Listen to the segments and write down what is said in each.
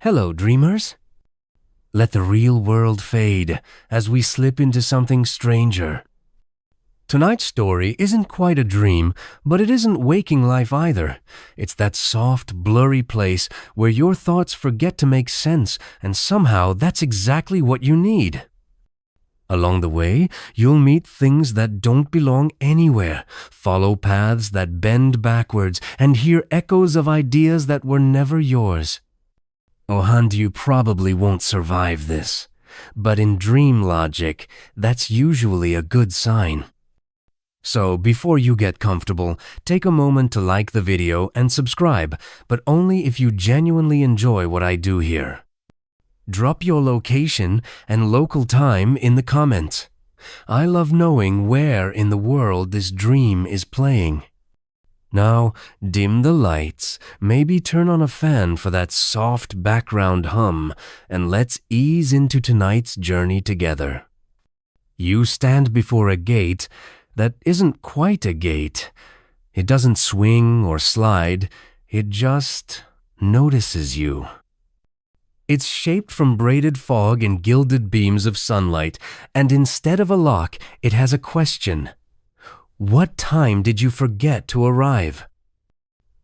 Hello, dreamers. Let the real world fade as we slip into something stranger. Tonight's story isn't quite a dream, but it isn't waking life either. It's that soft, blurry place where your thoughts forget to make sense, and somehow that's exactly what you need. Along the way, you'll meet things that don't belong anywhere, follow paths that bend backwards, and hear echoes of ideas that were never yours. And you probably won't survive this, but in dream logic, that's usually a good sign. So before you get comfortable, take a moment to like the video and subscribe, but only if you genuinely enjoy what I do here. Drop your location and local time in the comments. I love knowing where in the world this dream is playing. Now, dim the lights, maybe turn on a fan for that soft background hum, and let's ease into tonight's journey together. You stand before a gate that isn't quite a gate. It doesn't swing or slide, it just notices you. It's shaped from braided fog and gilded beams of sunlight, and instead of a lock, it has a question. What time did you forget to arrive?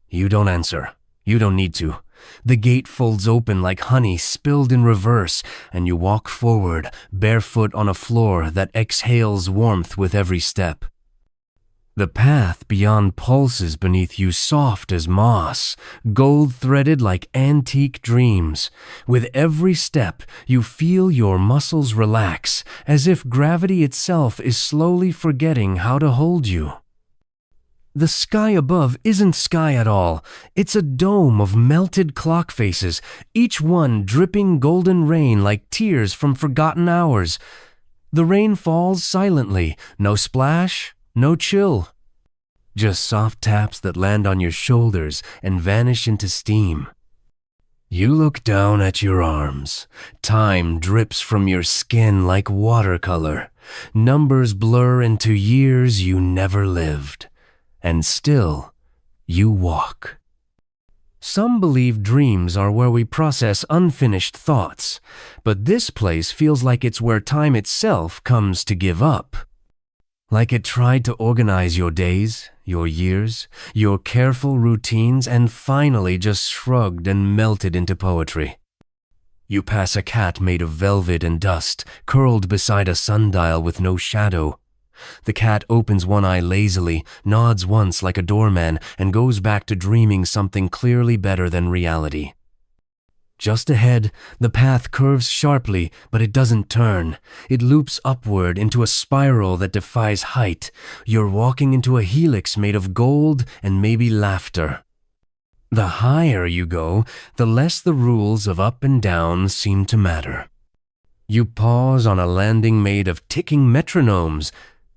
You don't answer. You don't need to. The gate folds open like honey spilled in reverse, and you walk forward, barefoot on a floor that exhales warmth with every step. The path beyond pulses beneath you soft as moss, gold-threaded like antique dreams. With every step, you feel your muscles relax, as if gravity itself is slowly forgetting how to hold you. The sky above isn't sky at all. It's a dome of melted clock faces, each one dripping golden rain like tears from forgotten hours. The rain falls silently, no splash, no chill. Just soft taps that land on your shoulders and vanish into steam. You look down at your arms. Time drips from your skin like watercolor. Numbers blur into years you never lived. And still, you walk. Some believe dreams are where we process unfinished thoughts, but this place feels like it's where time itself comes to give up. Like it tried to organize your days, your years, your careful routines, and finally just shrugged and melted into poetry. You pass a cat made of velvet and dust, curled beside a sundial with no shadow. The cat opens one eye lazily, nods once like a doorman, and goes back to dreaming something clearly better than reality. Just ahead, the path curves sharply, but it doesn't turn. It loops upward into a spiral that defies height. You're walking into a helix made of gold and maybe laughter. The higher you go, the less the rules of up and down seem to matter. You pause on a landing made of ticking metronomes.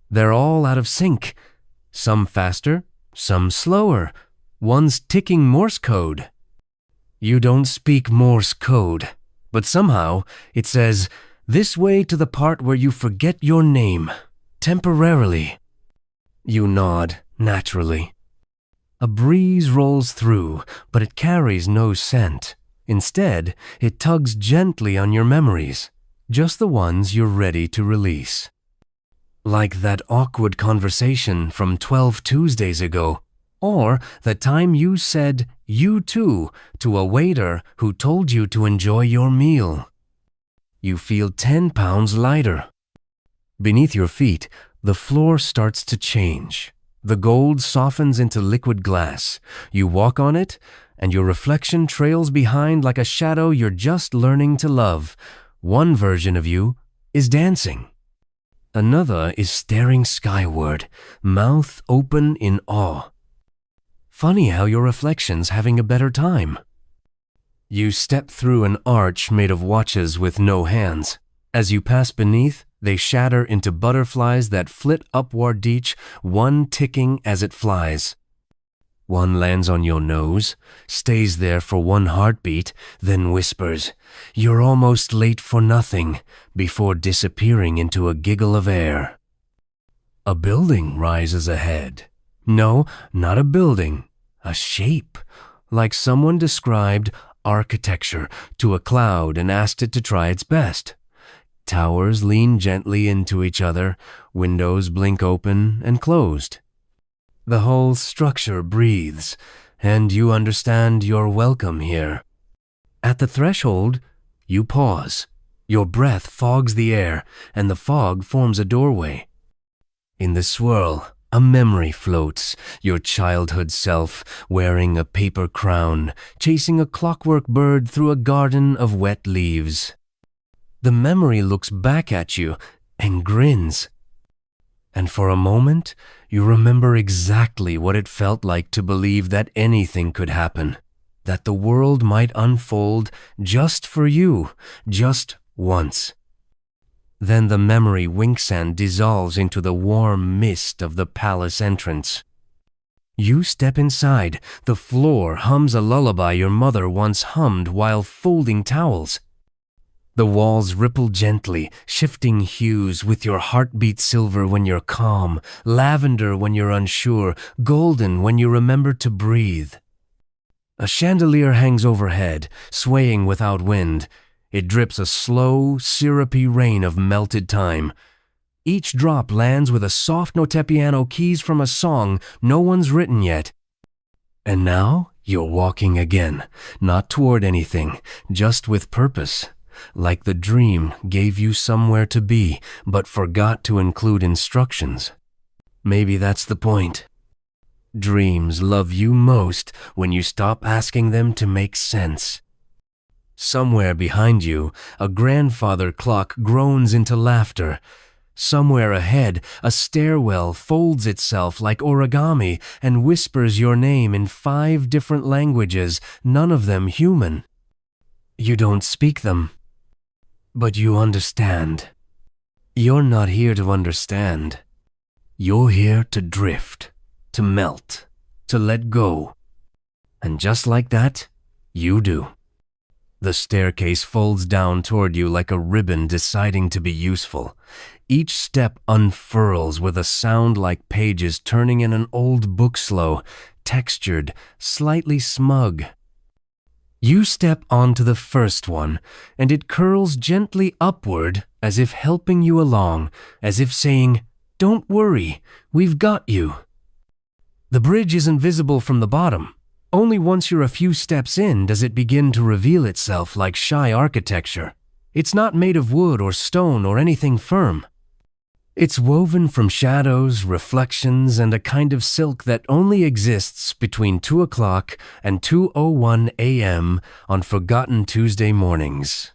They're all out of sync. Some faster, some slower. One's ticking Morse code. You don't speak Morse code, but somehow it says, "This way to the part where you forget your name, temporarily." You nod, naturally. A breeze rolls through, but it carries no scent. Instead, it tugs gently on your memories, just the ones you're ready to release. Like that awkward conversation from 12 Tuesdays ago. Or the time you said "you too" to a waiter who told you to enjoy your meal. You feel 10 pounds lighter. Beneath your feet, the floor starts to change. The gold softens into liquid glass. You walk on it, and your reflection trails behind like a shadow you're just learning to love. One version of you is dancing. Another is staring skyward, mouth open in awe. Funny how your reflection's having a better time. You step through an arch made of watches with no hands. As you pass beneath, they shatter into butterflies that flit upward each, one ticking as it flies. One lands on your nose, stays there for one heartbeat, then whispers, "You're almost late for nothing," before disappearing into a giggle of air. A building rises ahead. No, not a building. A shape, like someone described architecture to a cloud and asked it to try its best. Towers lean gently into each other, windows blink open and closed. The whole structure breathes, and you understand you're welcome here. At the threshold, you pause. Your breath fogs the air, and the fog forms a doorway. In the swirl, a memory floats, your childhood self, wearing a paper crown, chasing a clockwork bird through a garden of wet leaves. The memory looks back at you and grins. And for a moment, you remember exactly what it felt like to believe that anything could happen, that the world might unfold just for you, just once. Then the memory winks and dissolves into the warm mist of the palace entrance. You step inside. The floor hums a lullaby your mother once hummed while folding towels. The walls ripple gently, shifting hues with your heartbeat silver when you're calm, lavender when you're unsure, golden when you remember to breathe. A chandelier hangs overhead, swaying without wind. It drips a slow, syrupy rain of melted time. Each drop lands with a soft note piano keys from a song no one's written yet. And now you're walking again, not toward anything, just with purpose. Like the dream gave you somewhere to be, but forgot to include instructions. Maybe that's the point. Dreams love you most when you stop asking them to make sense. Somewhere behind you, a grandfather clock groans into laughter. Somewhere ahead, a stairwell folds itself like origami and whispers your name in 5 different languages, none of them human. You don't speak them. But you understand. You're not here to understand. You're here to drift, to melt, to let go. And just like that, you do. The staircase folds down toward you like a ribbon deciding to be useful. Each step unfurls with a sound like pages turning in an old book slow, textured, slightly smug. You step onto the first one, and it curls gently upward as if helping you along, as if saying, "Don't worry, we've got you." The bridge isn't visible from the bottom. Only once you're a few steps in does it begin to reveal itself like shy architecture. It's not made of wood or stone or anything firm. It's woven from shadows, reflections, and a kind of silk that only exists between 2 o'clock and 2:01 a.m. on forgotten Tuesday mornings.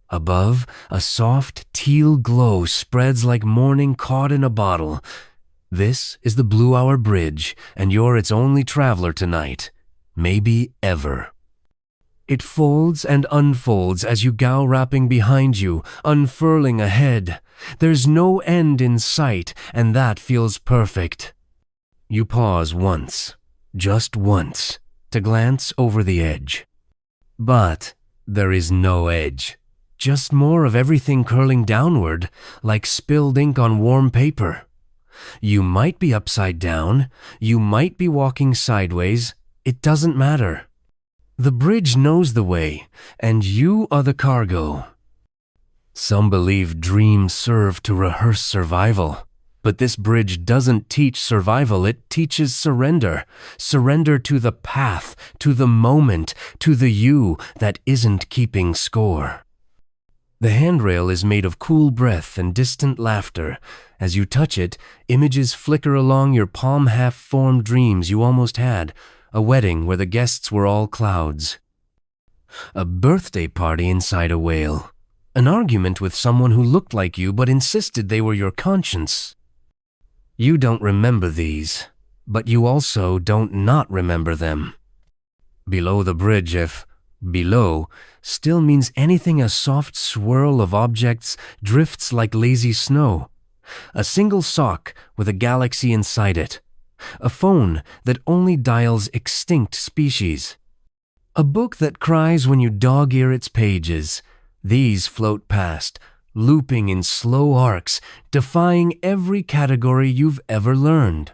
Above, a soft teal glow spreads like morning caught in a bottle. This is the Blue Hour Bridge, and you're its only traveler tonight, maybe ever. It folds and unfolds as you go wrapping behind you, unfurling ahead. There's no end in sight, and that feels perfect. You pause once, just once, to glance over the edge. But there is no edge, just more of everything curling downward, like spilled ink on warm paper. You might be upside down, you might be walking sideways, it doesn't matter. The bridge knows the way, and you are the cargo. Some believe dreams serve to rehearse survival, but this bridge doesn't teach survival, it teaches surrender. Surrender to the path, to the moment, to the you that isn't keeping score. The handrail is made of cool breath and distant laughter. As you touch it, images flicker along your palm half-formed dreams you almost had. A wedding where the guests were all clouds. A birthday party inside a whale. An argument with someone who looked like you but insisted they were your conscience. You don't remember these, but you also don't not remember them. Below the bridge, if below still means anything, a soft swirl of objects drifts like lazy snow. A single sock with a galaxy inside it. A phone that only dials extinct species. A book that cries when you dog-ear its pages. These float past, looping in slow arcs, defying every category you've ever learned.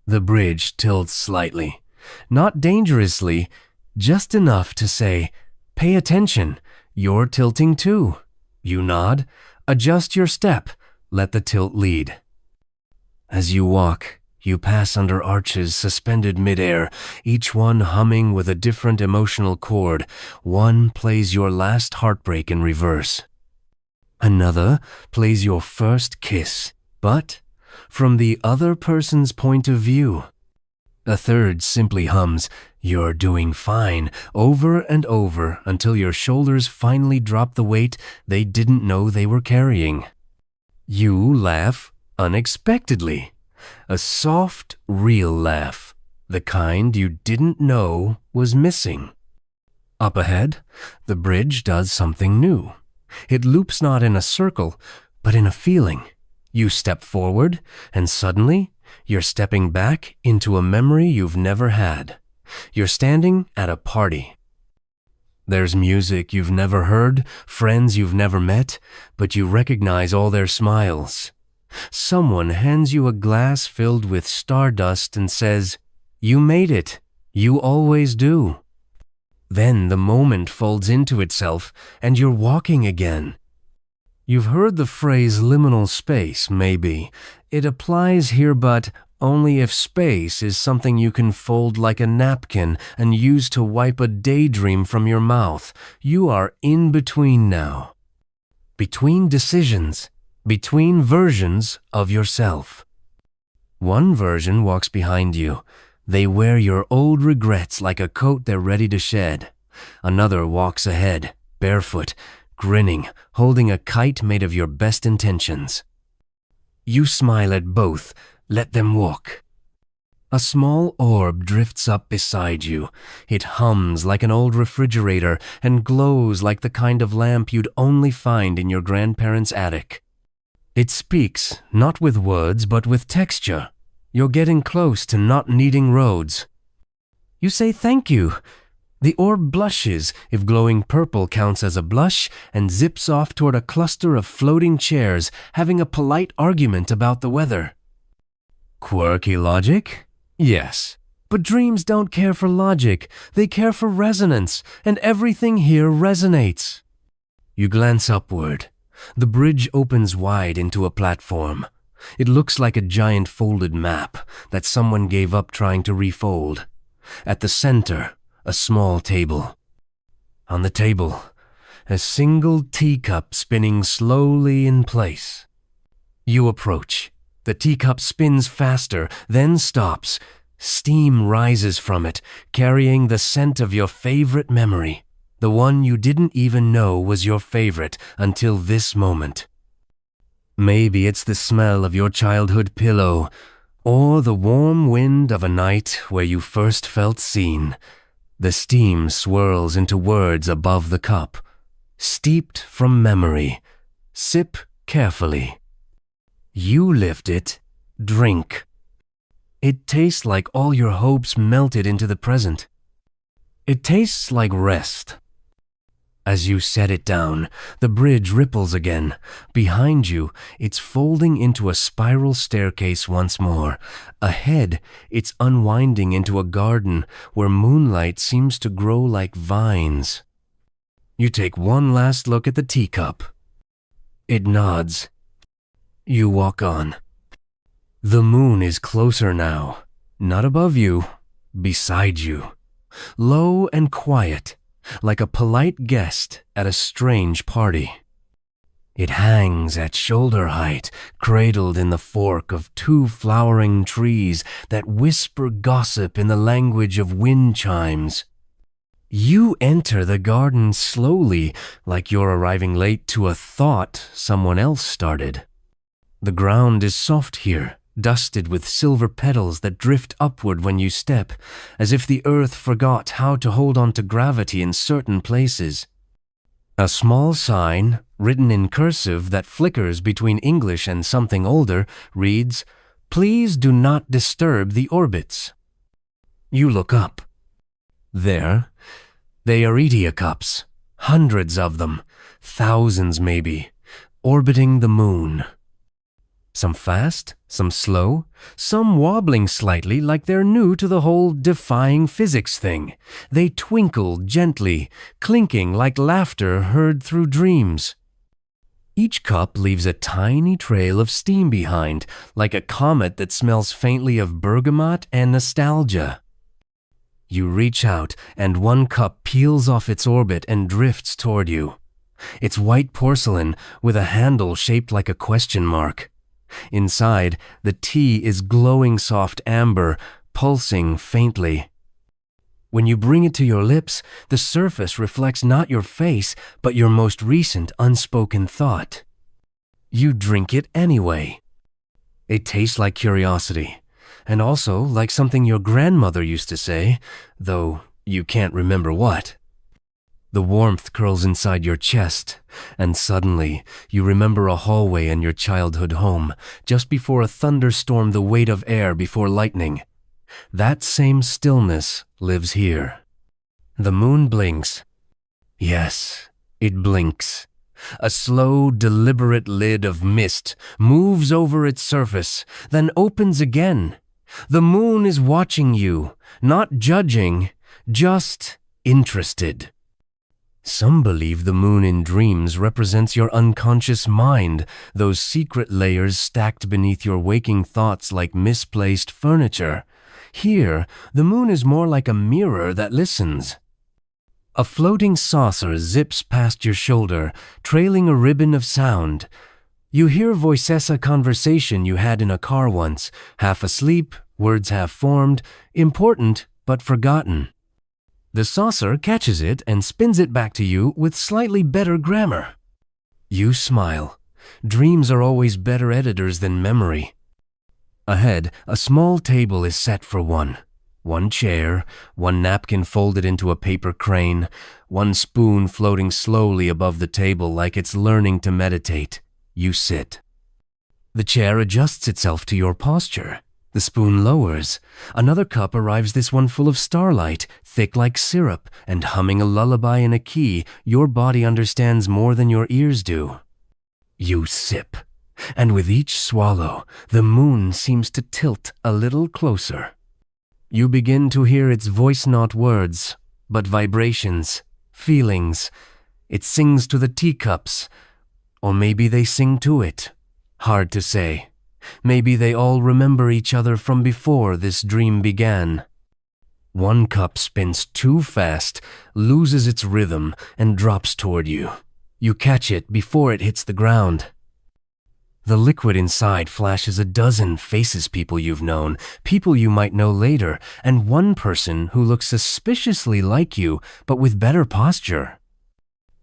The bridge tilts slightly. Not dangerously, Just enough to say, "Pay attention, you're tilting too." You nod, adjust your step, let the tilt lead. As you walk, you pass under arches suspended midair, each one humming with a different emotional chord. One plays your last heartbreak in reverse. Another plays your first kiss, but from the other person's point of view. A third simply hums, "You're doing fine," over and over until your shoulders finally drop the weight they didn't know they were carrying. You laugh unexpectedly. A soft, real laugh, the kind you didn't know was missing. Up ahead, the bridge does something new. It loops not in a circle, but in a feeling. You step forward, and suddenly, you're stepping back into a memory you've never had. You're standing at a party. There's music you've never heard, friends you've never met, but you recognize all their smiles. Someone hands you a glass filled with stardust and says, "You made it. You always do." Then the moment folds into itself, and you're walking again. You've heard the phrase liminal space, maybe. It applies here, but only if space is something you can fold like a napkin and use to wipe a daydream from your mouth. You are in between now. Between decisions. Between versions of yourself. One version walks behind you. They wear your old regrets like a coat they're ready to shed. Another walks ahead, barefoot, grinning, holding a kite made of your best intentions. You smile at both, let them walk. A small orb drifts up beside you. It hums like an old refrigerator and glows like the kind of lamp you'd only find in your grandparents' attic. It speaks, not with words, but with texture. You're getting close to not needing roads. You say thank you. The orb blushes, if glowing purple counts as a blush, and zips off toward a cluster of floating chairs, having a polite argument about the weather. Quirky logic? Yes. But dreams don't care for logic. They care for resonance, and everything here resonates. You glance upward. The bridge opens wide into a platform. It looks like a giant folded map that someone gave up trying to refold. At the center, a small table. On the table, a single teacup spinning slowly in place. You approach. The teacup spins faster, then stops. Steam rises from it, carrying the scent of your favorite memory. The one you didn't even know was your favorite until this moment. Maybe it's the smell of your childhood pillow, or the warm wind of a night where you first felt seen. The steam swirls into words above the cup. Steeped from memory. Sip carefully. You lift it. Drink. It tastes like all your hopes melted into the present. It tastes like rest. As you set it down, the bridge ripples again. Behind you, it's folding into a spiral staircase once more. Ahead, it's unwinding into a garden where moonlight seems to grow like vines. You take one last look at the teacup. It nods. You walk on. The moon is closer now. Not above you, beside you. Low and quiet. Like a polite guest at a strange party. It hangs at shoulder height, cradled in the fork of two flowering trees that whisper gossip in the language of wind chimes. You enter the garden slowly, like you're arriving late to a thought someone else started. The ground is soft here, dusted with silver petals that drift upward when you step, as if the earth forgot how to hold on to gravity in certain places. A small sign, written in cursive that flickers between English and something older, reads, "Please do not disturb the orbits." You look up. There, they are Etiocups, hundreds of them, thousands maybe, orbiting the moon. Some fast, some slow, some wobbling slightly like they're new to the whole defying physics thing. They twinkle gently, clinking like laughter heard through dreams. Each cup leaves a tiny trail of steam behind, like a comet that smells faintly of bergamot and nostalgia. You reach out, and one cup peels off its orbit and drifts toward you. It's white porcelain with a handle shaped like a question mark. Inside, the tea is glowing soft amber, pulsing faintly. When you bring it to your lips, the surface reflects not your face, but your most recent unspoken thought. You drink it anyway. It tastes like curiosity, and also like something your grandmother used to say, though you can't remember what. The warmth curls inside your chest, and suddenly you remember a hallway in your childhood home, just before a thunderstorm, the weight of air before lightning. That same stillness lives here. The moon blinks. Yes, it blinks. A slow, deliberate lid of mist moves over its surface, then opens again. The moon is watching you, not judging, just interested. Some believe the moon in dreams represents your unconscious mind, those secret layers stacked beneath your waking thoughts like misplaced furniture. Here, the moon is more like a mirror that listens. A floating saucer zips past your shoulder, trailing a ribbon of sound. You hear voices a conversation you had in a car once, half asleep, words half formed, important but forgotten. The saucer catches it and spins it back to you with slightly better grammar. You smile. Dreams are always better editors than memory. Ahead, a small table is set for one. One chair, one napkin folded into a paper crane, one spoon floating slowly above the table like it's learning to meditate. You sit. The chair adjusts itself to your posture. The spoon lowers. Another cup arrives, this one full of starlight, thick like syrup, and humming a lullaby in a key your body understands more than your ears do. You sip, and with each swallow, the moon seems to tilt a little closer. You begin to hear its voice, not words, but vibrations, feelings. It sings to the teacups, or maybe they sing to it. Hard to say. Maybe they all remember each other from before this dream began. One cup spins too fast, loses its rhythm, and drops toward you. You catch it before it hits the ground. The liquid inside flashes a dozen faces, people you've known, people you might know later, and one person who looks suspiciously like you, but with better posture.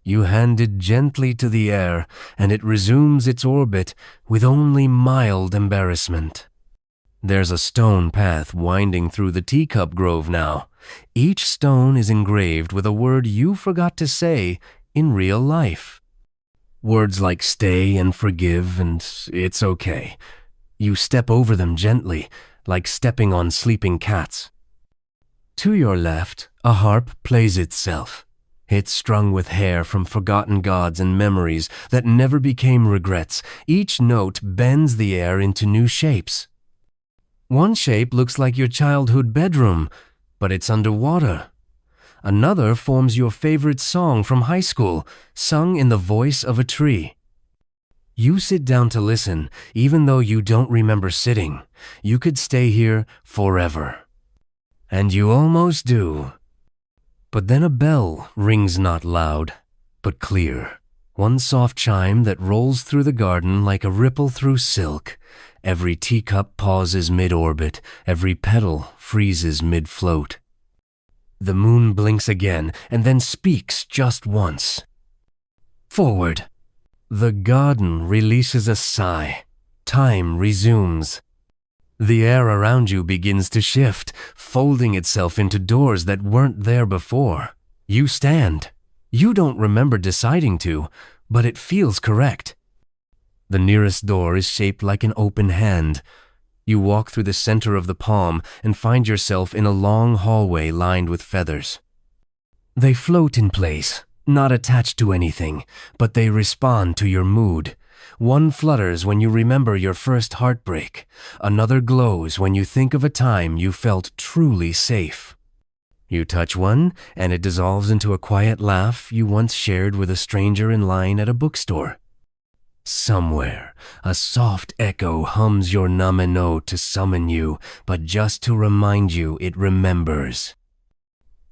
You hand it gently to the air, and it resumes its orbit with only mild embarrassment. There's a stone path winding through the teacup grove now. Each stone is engraved with a word you forgot to say in real life. Words like stay and forgive and it's okay. You step over them gently, like stepping on sleeping cats. To your left, a harp plays itself. It's strung with hair from forgotten gods and memories that never became regrets. Each note bends the air into new shapes. One shape looks like your childhood bedroom, but it's underwater. Another forms your favorite song from high school, sung in the voice of a tree. You sit down to listen, even though you don't remember sitting. You could stay here forever. And you almost do. But then a bell rings, not loud, but clear. One soft chime that rolls through the garden like a ripple through silk. Every teacup pauses mid-orbit, every petal freezes mid-float. The moon blinks again and then speaks just once. Forward. The garden releases a sigh. Time resumes. The air around you begins to shift, folding itself into doors that weren't there before. You stand. You don't remember deciding to, but it feels correct. The nearest door is shaped like an open hand. You walk through the center of the palm and find yourself in a long hallway lined with feathers. They float in place, not attached to anything, but they respond to your mood. One flutters when you remember your first heartbreak. Another glows when you think of a time you felt truly safe. You touch one, and it dissolves into a quiet laugh you once shared with a stranger in line at a bookstore. Somewhere, a soft echo hums your nameno to summon you, but just to remind you it remembers.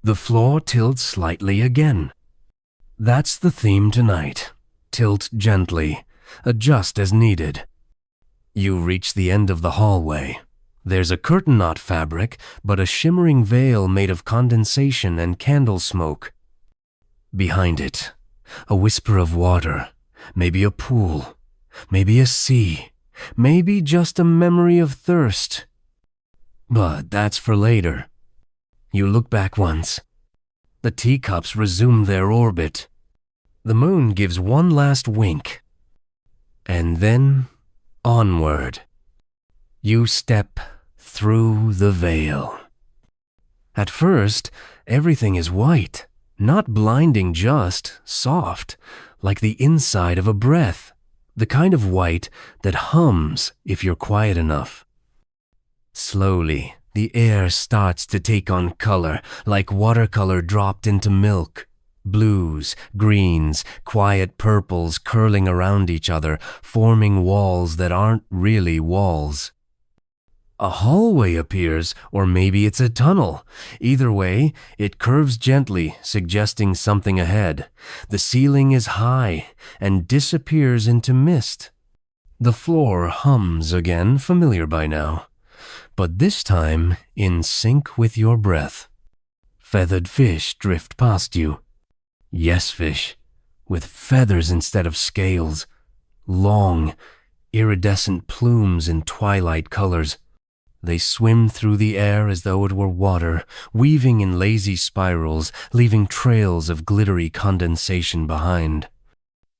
The floor tilts slightly again. That's the theme tonight. Tilt gently. Adjust as needed. You reach the end of the hallway. There's a curtain knot fabric, but a shimmering veil made of condensation and candle smoke. Behind it, a whisper of water, maybe a pool, maybe a sea, maybe just a memory of thirst. But that's for later. You look back once. The teacups resume their orbit. The moon gives one last wink. And then, onward. You step through the veil. At first, everything is white, not blinding, just soft, like the inside of a breath, the kind of white that hums if you're quiet enough. Slowly, the air starts to take on color, like watercolor dropped into milk. Blues, greens, quiet purples curling around each other, forming walls that aren't really walls. A hallway appears, or maybe it's a tunnel. Either way, it curves gently, suggesting something ahead. The ceiling is high and disappears into mist. The floor hums again, familiar by now, but this time in sync with your breath. Feathered fish drift past you. Yes, fish, with feathers instead of scales. Long, iridescent plumes in twilight colors. They swim through the air as though it were water, weaving in lazy spirals, leaving trails of glittery condensation behind.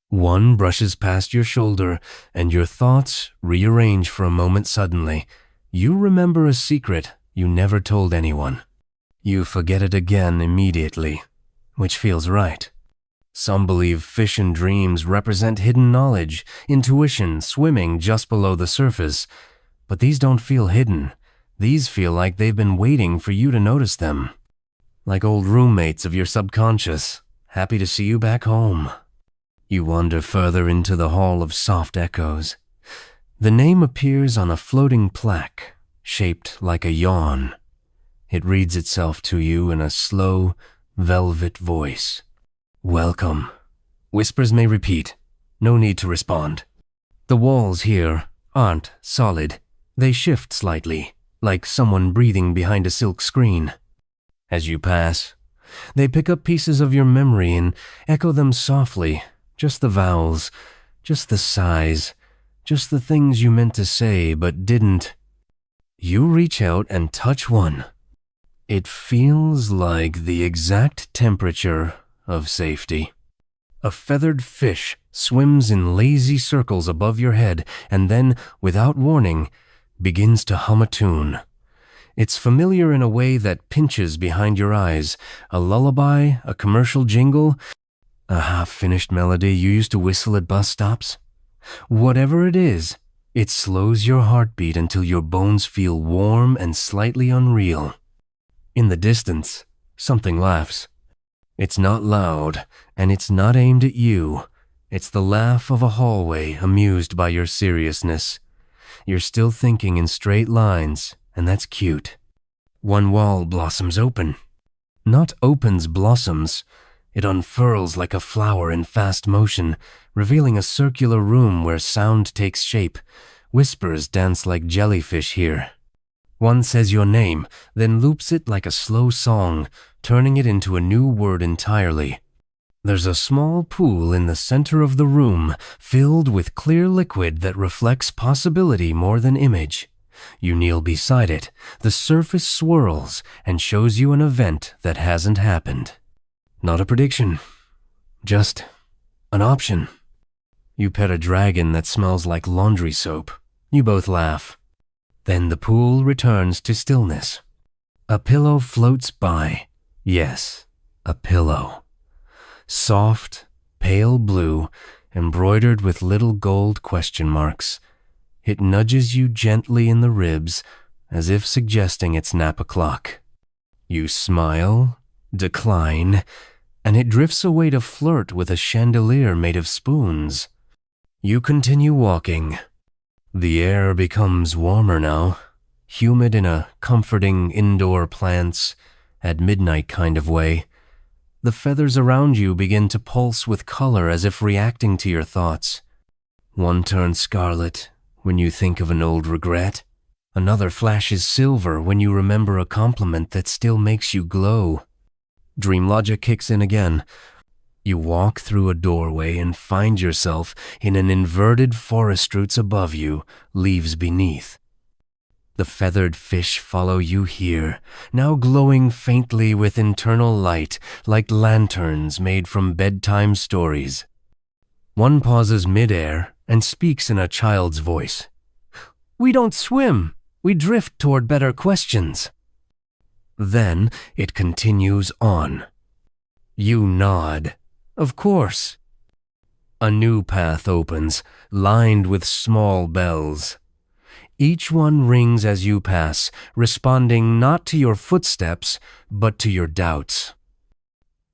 One brushes past your shoulder, and your thoughts rearrange for a moment suddenly. You remember a secret you never told anyone. You forget it again immediately, which feels right. Some believe fish in dreams represent hidden knowledge, intuition swimming just below the surface. But these don't feel hidden. These feel like they've been waiting for you to notice them. Like old roommates of your subconscious, happy to see you back home. You wander further into the hall of soft echoes. The name appears on a floating plaque, shaped like a yawn. It reads itself to you in a slow, velvet voice. Welcome. Whispers may repeat. No need to respond. The walls here aren't solid. They shift slightly, like someone breathing behind a silk screen. As you pass, they pick up pieces of your memory and echo them softly, just the vowels, just the sighs, just the things you meant to say but didn't. You reach out and touch one. It feels like the exact temperature of safety. A feathered fish swims in lazy circles above your head and then, without warning, begins to hum a tune. It's familiar in a way that pinches behind your eyes. A lullaby, a commercial jingle, a half-finished melody you used to whistle at bus stops. Whatever it is, it slows your heartbeat until your bones feel warm and slightly unreal. In the distance, something laughs. It's not loud, and it's not aimed at you. It's the laugh of a hallway amused by your seriousness. You're still thinking in straight lines, and that's cute. One wall blossoms open. Not opens blossoms. It unfurls like a flower in fast motion, revealing a circular room where sound takes shape. Whispers dance like jellyfish here. One says your name, then loops it like a slow song, turning it into a new word entirely. There's a small pool in the center of the room, filled with clear liquid that reflects possibility more than image. You kneel beside it. The surface swirls and shows you an event that hasn't happened. Not a prediction, just an option. You pet a dragon that smells like laundry soap. You both laugh. Then the pool returns to stillness. A pillow floats by. Yes, a pillow. Soft, pale blue, embroidered with little gold question marks. It nudges you gently in the ribs, as if suggesting it's nap o'clock. You smile, decline, and it drifts away to flirt with a chandelier made of spoons. You continue walking. The air becomes warmer now, humid in a comforting indoor plants at midnight kind of way. The feathers around you begin to pulse with color as if reacting to your thoughts. One turns scarlet when you think of an old regret. Another flashes silver when you remember a compliment that still makes you glow. Dream logic kicks in again. You walk through a doorway and find yourself in an inverted forest roots above you, leaves beneath. The feathered fish follow you here, now glowing faintly with internal light, like lanterns made from bedtime stories. One pauses midair and speaks in a child's voice. "We don't swim. We drift toward better questions." Then it continues on. You nod. Of course. A new path opens, lined with small bells. Each one rings as you pass, responding not to your footsteps, but to your doubts.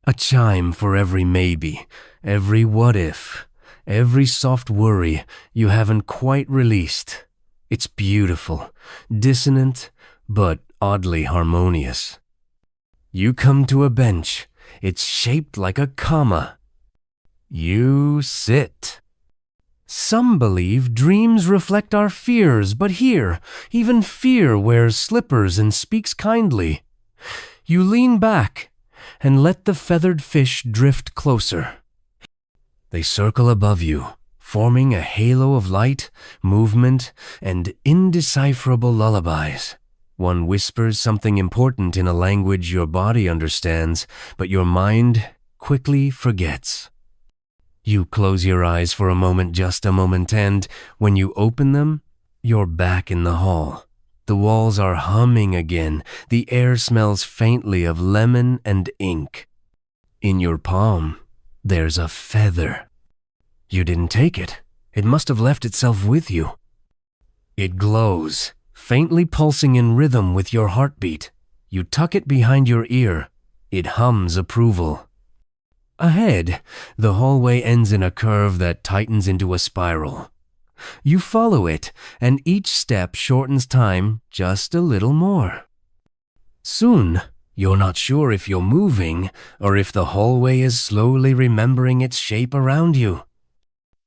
A chime for every maybe, every what if, every soft worry you haven't quite released. It's beautiful, dissonant, but oddly harmonious. You come to a bench. It's shaped like a comma. You sit. Some believe dreams reflect our fears, but here, even fear wears slippers and speaks kindly. You lean back and let the feathered fish drift closer. They circle above you, forming a halo of light, movement, and indecipherable lullabies. One whispers something important in a language your body understands, but your mind quickly forgets. You close your eyes for a moment, just a moment, and when you open them, you're back in the hall. The walls are humming again. The air smells faintly of lemon and ink. In your palm, there's a feather. You didn't take it. It must have left itself with you. It glows, faintly pulsing in rhythm with your heartbeat. You tuck it behind your ear. It hums approval. Ahead, the hallway ends in a curve that tightens into a spiral. You follow it, and each step shortens time just a little more. Soon, you're not sure if you're moving or if the hallway is slowly remembering its shape around you.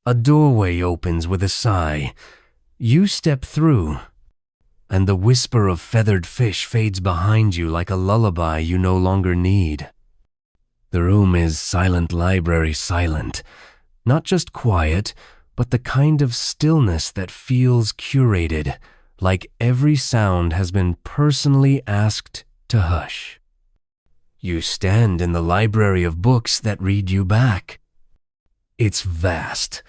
A doorway opens with a sigh. You step through, and the whisper of feathered fish fades behind you like a lullaby you no longer need. The room is silent library silent, not just quiet, but the kind of stillness that feels curated, like every sound has been personally asked to hush. You stand in the library of books that read you back. It's vast,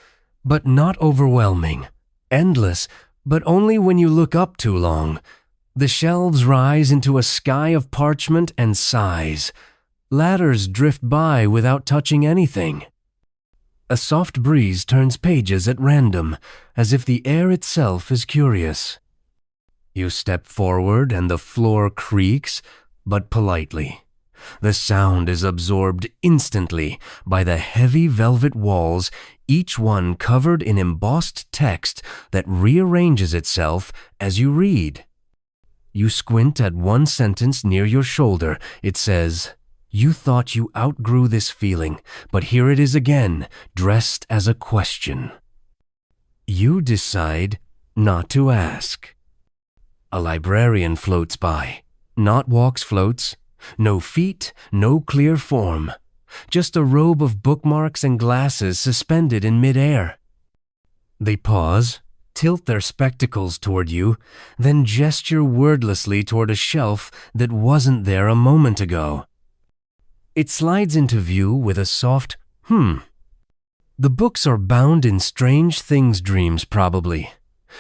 but not overwhelming, endless, but only when you look up too long. The shelves rise into a sky of parchment and sighs. Ladders drift by without touching anything. A soft breeze turns pages at random, as if the air itself is curious. You step forward and the floor creaks, but politely. The sound is absorbed instantly by the heavy velvet walls, each one covered in embossed text that rearranges itself as you read. You squint at one sentence near your shoulder. It says, "You thought you outgrew this feeling, but here it is again, dressed as a question." You decide not to ask. A librarian floats by, not walks floats, no feet, no clear form, just a robe of bookmarks and glasses suspended in midair. They pause, tilt their spectacles toward you, then gesture wordlessly toward a shelf that wasn't there a moment ago. It slides into view with a soft, The books are bound in strange things dreams, probably.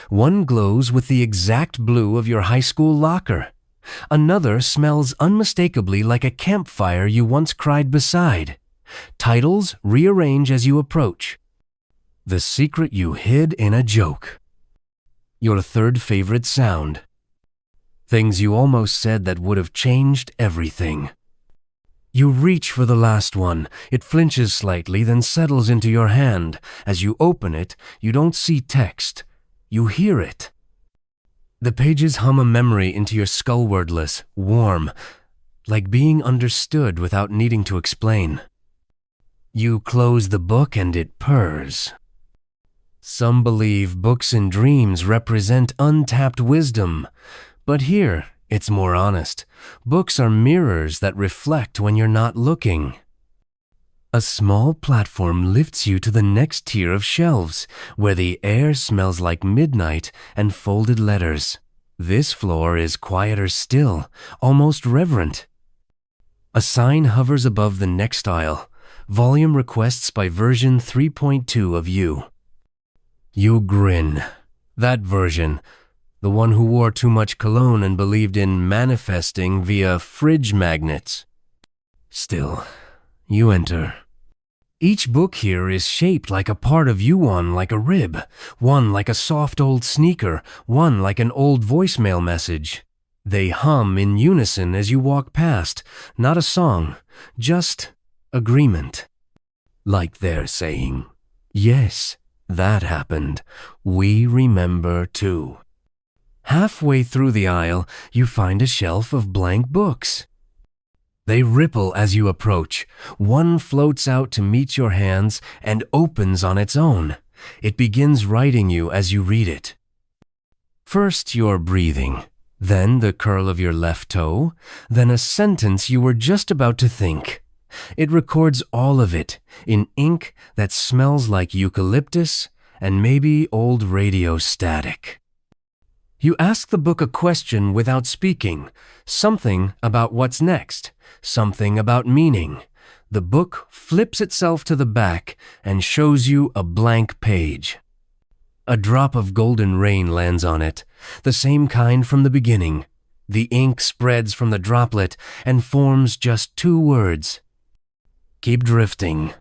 One glows with the exact blue of your high school locker. Another smells unmistakably like a campfire you once cried beside. Titles rearrange as you approach. The secret you hid in a joke. Your third favorite sound. Things you almost said that would have changed everything. You reach for the last one. It flinches slightly, then settles into your hand. As you open it, you don't see text. You hear it. The pages hum a memory into your skull, wordless, warm, like being understood without needing to explain. You close the book and it purrs. Some believe books and dreams represent untapped wisdom, but here it's more honest. Books are mirrors that reflect when you're not looking. A small platform lifts you to the next tier of shelves, where the air smells like midnight and folded letters. This floor is quieter still, almost reverent. A sign hovers above the next aisle. Volume requests by version 3.2 of you. You grin. That version, the one who wore too much cologne and believed in manifesting via fridge magnets. Still, you enter. Each book here is shaped like a part of you, one like a rib, one like a soft old sneaker, one like an old voicemail message. They hum in unison as you walk past, not a song, just agreement. Like they're saying, yes, that happened. We remember too. Halfway through the aisle, you find a shelf of blank books. They ripple as you approach. One floats out to meet your hands and opens on its own. It begins writing you as you read it. First, you're breathing, then the curl of your left toe, then a sentence you were just about to think. It records all of it in ink that smells like eucalyptus and maybe old radio static. You ask the book a question without speaking, something about what's next, something about meaning. The book flips itself to the back and shows you a blank page. A drop of golden rain lands on it, the same kind from the beginning. The ink spreads from the droplet and forms just 2 words. Keep drifting.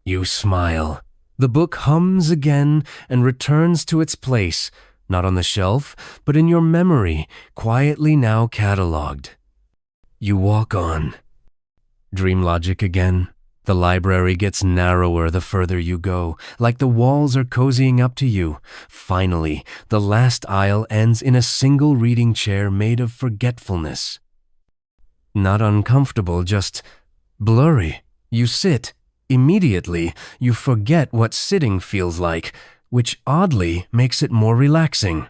You smile. The book hums again and returns to its place, not on the shelf, but in your memory, quietly now catalogued. You walk on. Dream logic again. The library gets narrower the further you go, like the walls are cozying up to you. Finally, the last aisle ends in a single reading chair made of forgetfulness. Not uncomfortable, just blurry. You sit. Immediately, you forget what sitting feels like, which oddly makes it more relaxing.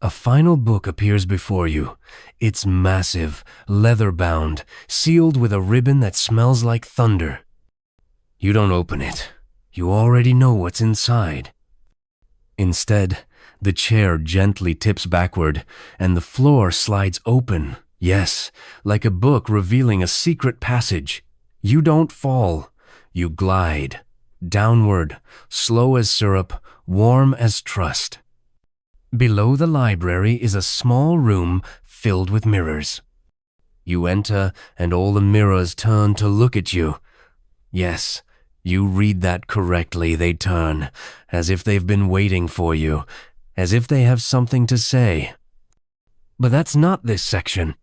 A final book appears before you. It's massive, leather-bound, sealed with a ribbon that smells like thunder. You don't open it. You already know what's inside. Instead, the chair gently tips backward, and the floor slides open. Yes, like a book revealing a secret passage. You don't fall. You glide. Downward, slow as syrup, warm as trust. Below the library is a small room filled with mirrors. You enter, and all the mirrors turn to look at you. Yes, you read that correctly. They turn, as if they've been waiting for you, as if they have something to say. But that's not this section.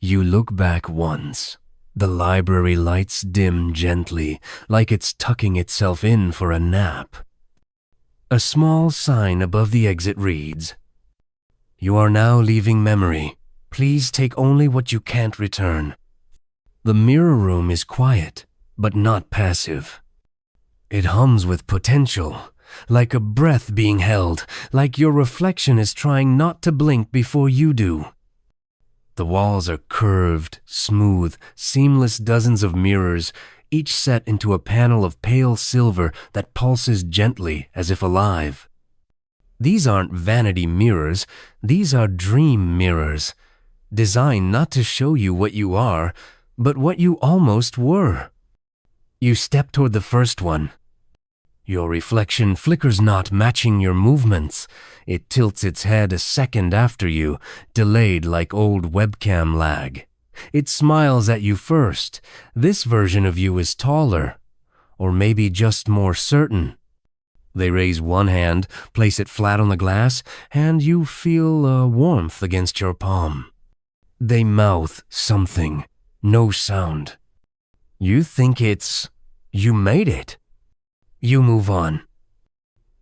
You look back once. The library lights dim gently, like it's tucking itself in for a nap. A small sign above the exit reads, "You are now leaving memory. Please take only what you can't return." The mirror room is quiet, but not passive. It hums with potential, like a breath being held, like your reflection is trying not to blink before you do. The walls are curved, smooth, seamless dozens of mirrors, each set into a panel of pale silver that pulses gently as if alive. These aren't vanity mirrors, these are dream mirrors, designed not to show you what you are, but what you almost were. You step toward the first one. Your reflection flickers, not matching your movements. It tilts its head a second after you, delayed like old webcam lag. It smiles at you first. This version of you is taller, or maybe just more certain. They raise one hand, place it flat on the glass, and you feel a warmth against your palm. They mouth something, no sound. You think you made it. You move on.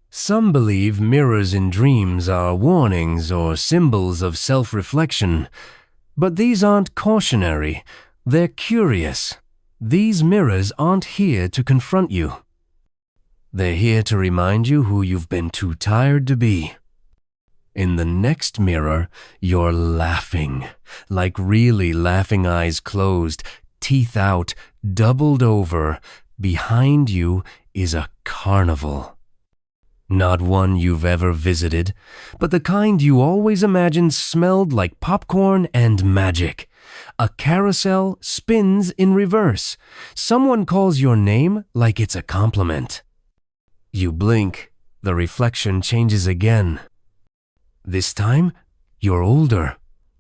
Some believe mirrors in dreams are warnings or symbols of self-reflection, but these aren't cautionary, they're curious. These mirrors aren't here to confront you. They're here to remind you who you've been too tired to be. In the next mirror, you're laughing, like really laughing, eyes closed, teeth out, doubled over. Behind you is a carnival. Not one you've ever visited, but the kind you always imagined smelled like popcorn and magic. A carousel spins in reverse. Someone calls your name like it's a compliment. You blink, the reflection changes again. This time, you're older.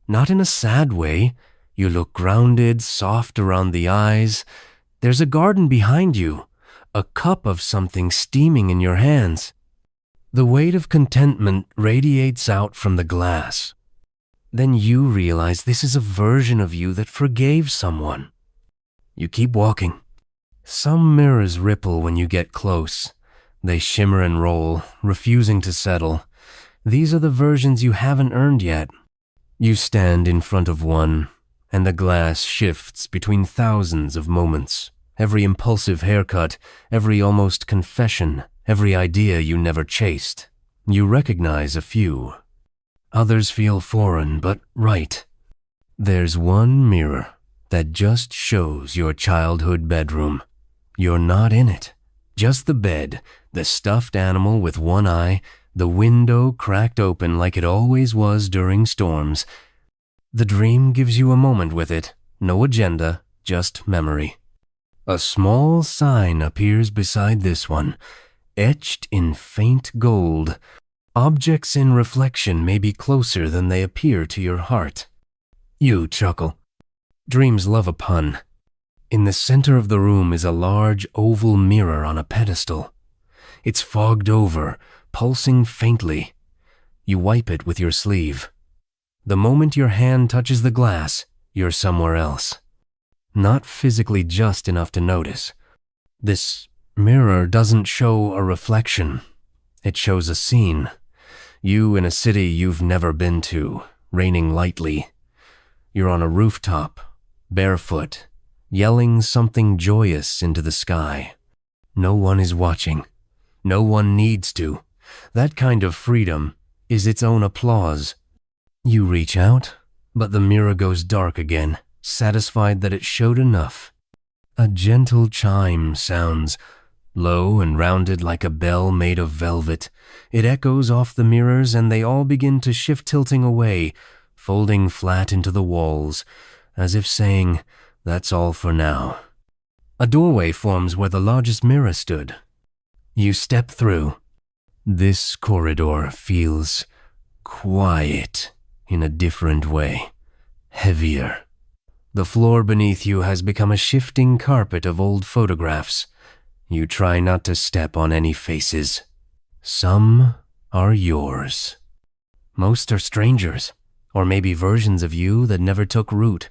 Not in a sad way. You look grounded, soft around the eyes. There's a garden behind you, a cup of something steaming in your hands. The weight of contentment radiates out from the glass. Then you realize this is a version of you that forgave someone. You keep walking. Some mirrors ripple when you get close. They shimmer and roll, refusing to settle. These are the versions you haven't earned yet. You stand in front of one, and the glass shifts between thousands of moments. Every impulsive haircut, every almost confession, every idea you never chased. You recognize a few. Others feel foreign, but right. There's one mirror that just shows your childhood bedroom. You're not in it. Just the bed, the stuffed animal with one eye, the window cracked open like it always was during storms. The dream gives you a moment with it, no agenda, just memory. A small sign appears beside this one, etched in faint gold. Objects in reflection may be closer than they appear to your heart. You chuckle. Dreams love a pun. In the center of the room is a large oval mirror on a pedestal. It's fogged over, pulsing faintly. You wipe it with your sleeve. The moment your hand touches the glass, you're somewhere else. Not physically just enough to notice. This mirror doesn't show a reflection. It shows a scene. You in a city you've never been to, raining lightly. You're on a rooftop, barefoot, yelling something joyous into the sky. No one is watching. No one needs to. That kind of freedom is its own applause. You reach out, but the mirror goes dark again, satisfied that it showed enough. A gentle chime sounds, low and rounded like a bell made of velvet. It echoes off the mirrors and they all begin to shift, tilting away, folding flat into the walls, as if saying, "That's all for now." A doorway forms where the largest mirror stood. You step through. This corridor feels quiet in a different way, heavier. The floor beneath you has become a shifting carpet of old photographs. You try not to step on any faces. Some are yours. Most are strangers, or maybe versions of you that never took root.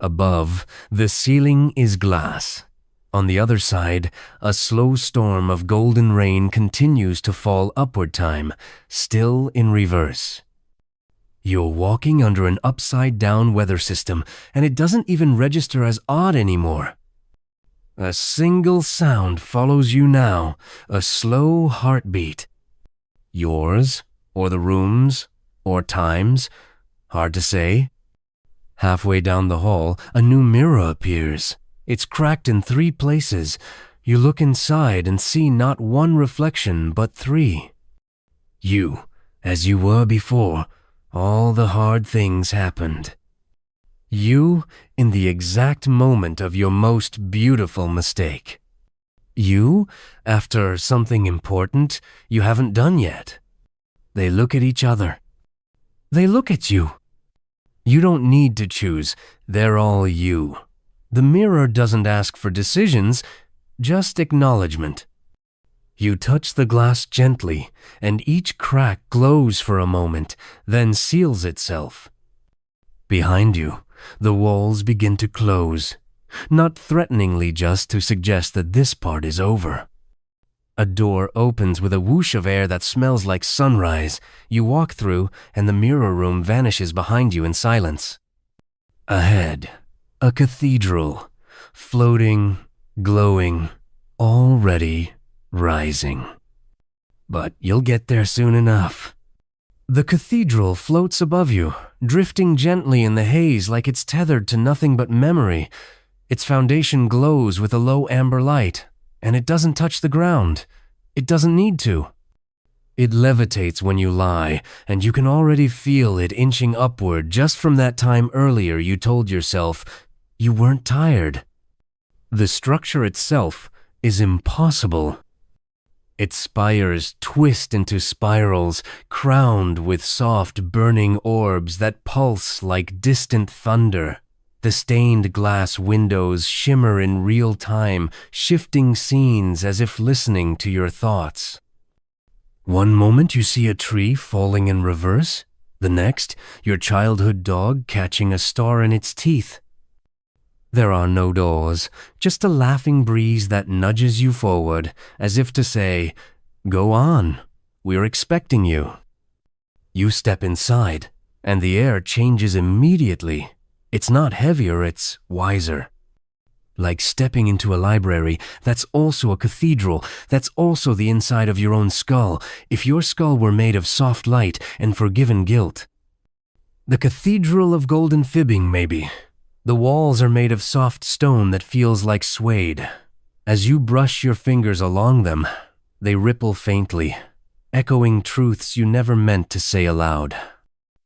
Above, the ceiling is glass. On the other side, a slow storm of golden rain continues to fall upward time, still in reverse. You're walking under an upside-down weather system, and it doesn't even register as odd anymore. A single sound follows you now, a slow heartbeat. Yours, or the room's, or time's, hard to say. Halfway down the hall, a new mirror appears. It's cracked in 3 places. You look inside and see not one reflection, but 3. You, as you were before. All the hard things happened. You in the exact moment of your most beautiful mistake. You after something important you haven't done yet. They look at each other. They look at you. You don't need to choose. They're all you. The mirror doesn't ask for decisions, just acknowledgement. You touch the glass gently, and each crack glows for a moment, then seals itself. Behind you, the walls begin to close, not threateningly, just to suggest that this part is over. A door opens with a whoosh of air that smells like sunrise. You walk through, and the mirror room vanishes behind you in silence. Ahead, a cathedral, floating, glowing, already rising. But you'll get there soon enough. The cathedral floats above you, drifting gently in the haze like it's tethered to nothing but memory. Its foundation glows with a low amber light, and it doesn't touch the ground. It doesn't need to. It levitates when you lie, and you can already feel it inching upward just from that time earlier you told yourself you weren't tired. The structure itself is impossible. Its spires twist into spirals, crowned with soft, burning orbs that pulse like distant thunder. The stained glass windows shimmer in real time, shifting scenes as if listening to your thoughts. One moment you see a tree falling in reverse, the next, your childhood dog catching a star in its teeth. There are no doors, just a laughing breeze that nudges you forward, as if to say, "Go on, we're expecting you." You step inside, and the air changes immediately. It's not heavier, it's wiser. Like stepping into a library that's also a cathedral, that's also the inside of your own skull, if your skull were made of soft light and forgiven guilt. The Cathedral of Golden Fibbing, maybe. The walls are made of soft stone that feels like suede. As you brush your fingers along them, they ripple faintly, echoing truths you never meant to say aloud.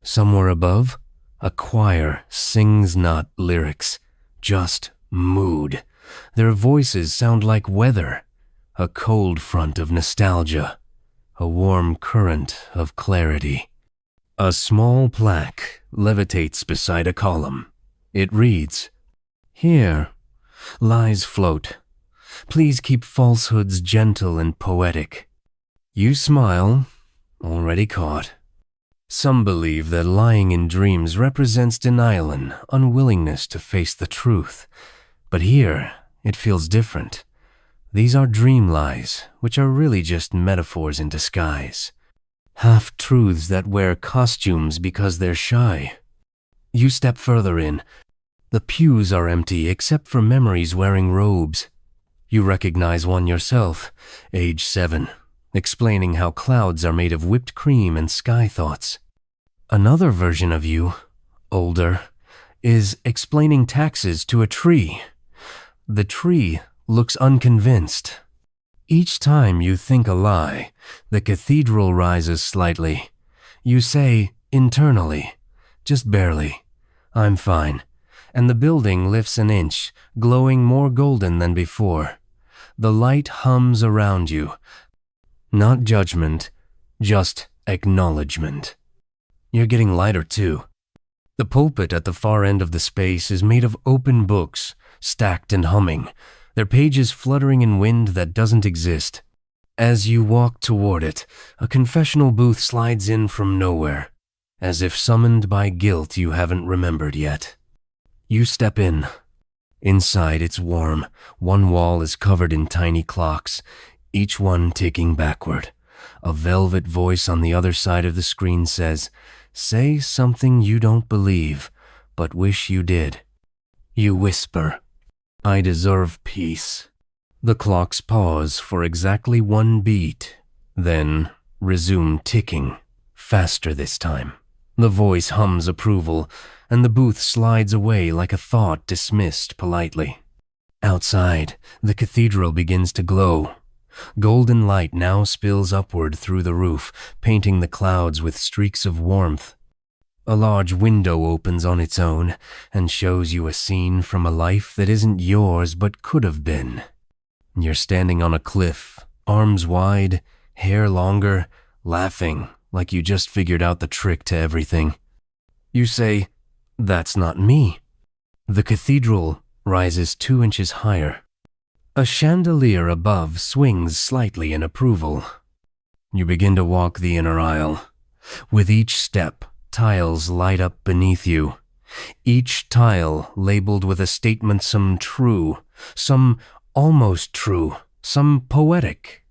Somewhere above, a choir sings not lyrics, just mood. Their voices sound like weather, a cold front of nostalgia, a warm current of clarity. A small plaque levitates beside a column. It reads, "Here, lies float. Please keep falsehoods gentle and poetic." You smile, already caught. Some believe that lying in dreams represents denial and unwillingness to face the truth. But here, it feels different. These are dream lies, which are really just metaphors in disguise. Half-truths that wear costumes because they're shy. You step further in. The pews are empty except for memories wearing robes. You recognize one yourself, age 7, explaining how clouds are made of whipped cream and sky thoughts. Another version of you, older, is explaining taxes to a tree. The tree looks unconvinced. Each time you think a lie, the cathedral rises slightly. You say, internally, just barely, "I'm fine," and the building lifts an inch, glowing more golden than before. The light hums around you. Not judgment, just acknowledgement. You're getting lighter too. The pulpit at the far end of the space is made of open books, stacked and humming, their pages fluttering in wind that doesn't exist. As you walk toward it, a confessional booth slides in from nowhere, as if summoned by guilt you haven't remembered yet. You step in. Inside, it's warm. One wall is covered in tiny clocks, each one ticking backward. A velvet voice on the other side of the screen says, "Say something you don't believe, but wish you did." You whisper, "I deserve peace." The clocks pause for exactly one beat, then resume ticking, faster this time. The voice hums approval, and the booth slides away like a thought dismissed politely. Outside, the cathedral begins to glow. Golden light now spills upward through the roof, painting the clouds with streaks of warmth. A large window opens on its own and shows you a scene from a life that isn't yours but could have been. You're standing on a cliff, arms wide, hair longer, laughing like you just figured out the trick to everything. You say, "That's not me." The cathedral rises 2 inches higher. A chandelier above swings slightly in approval. You begin to walk the inner aisle. With each step, tiles light up beneath you. Each tile labeled with a statement, some true, some almost true, some poetic.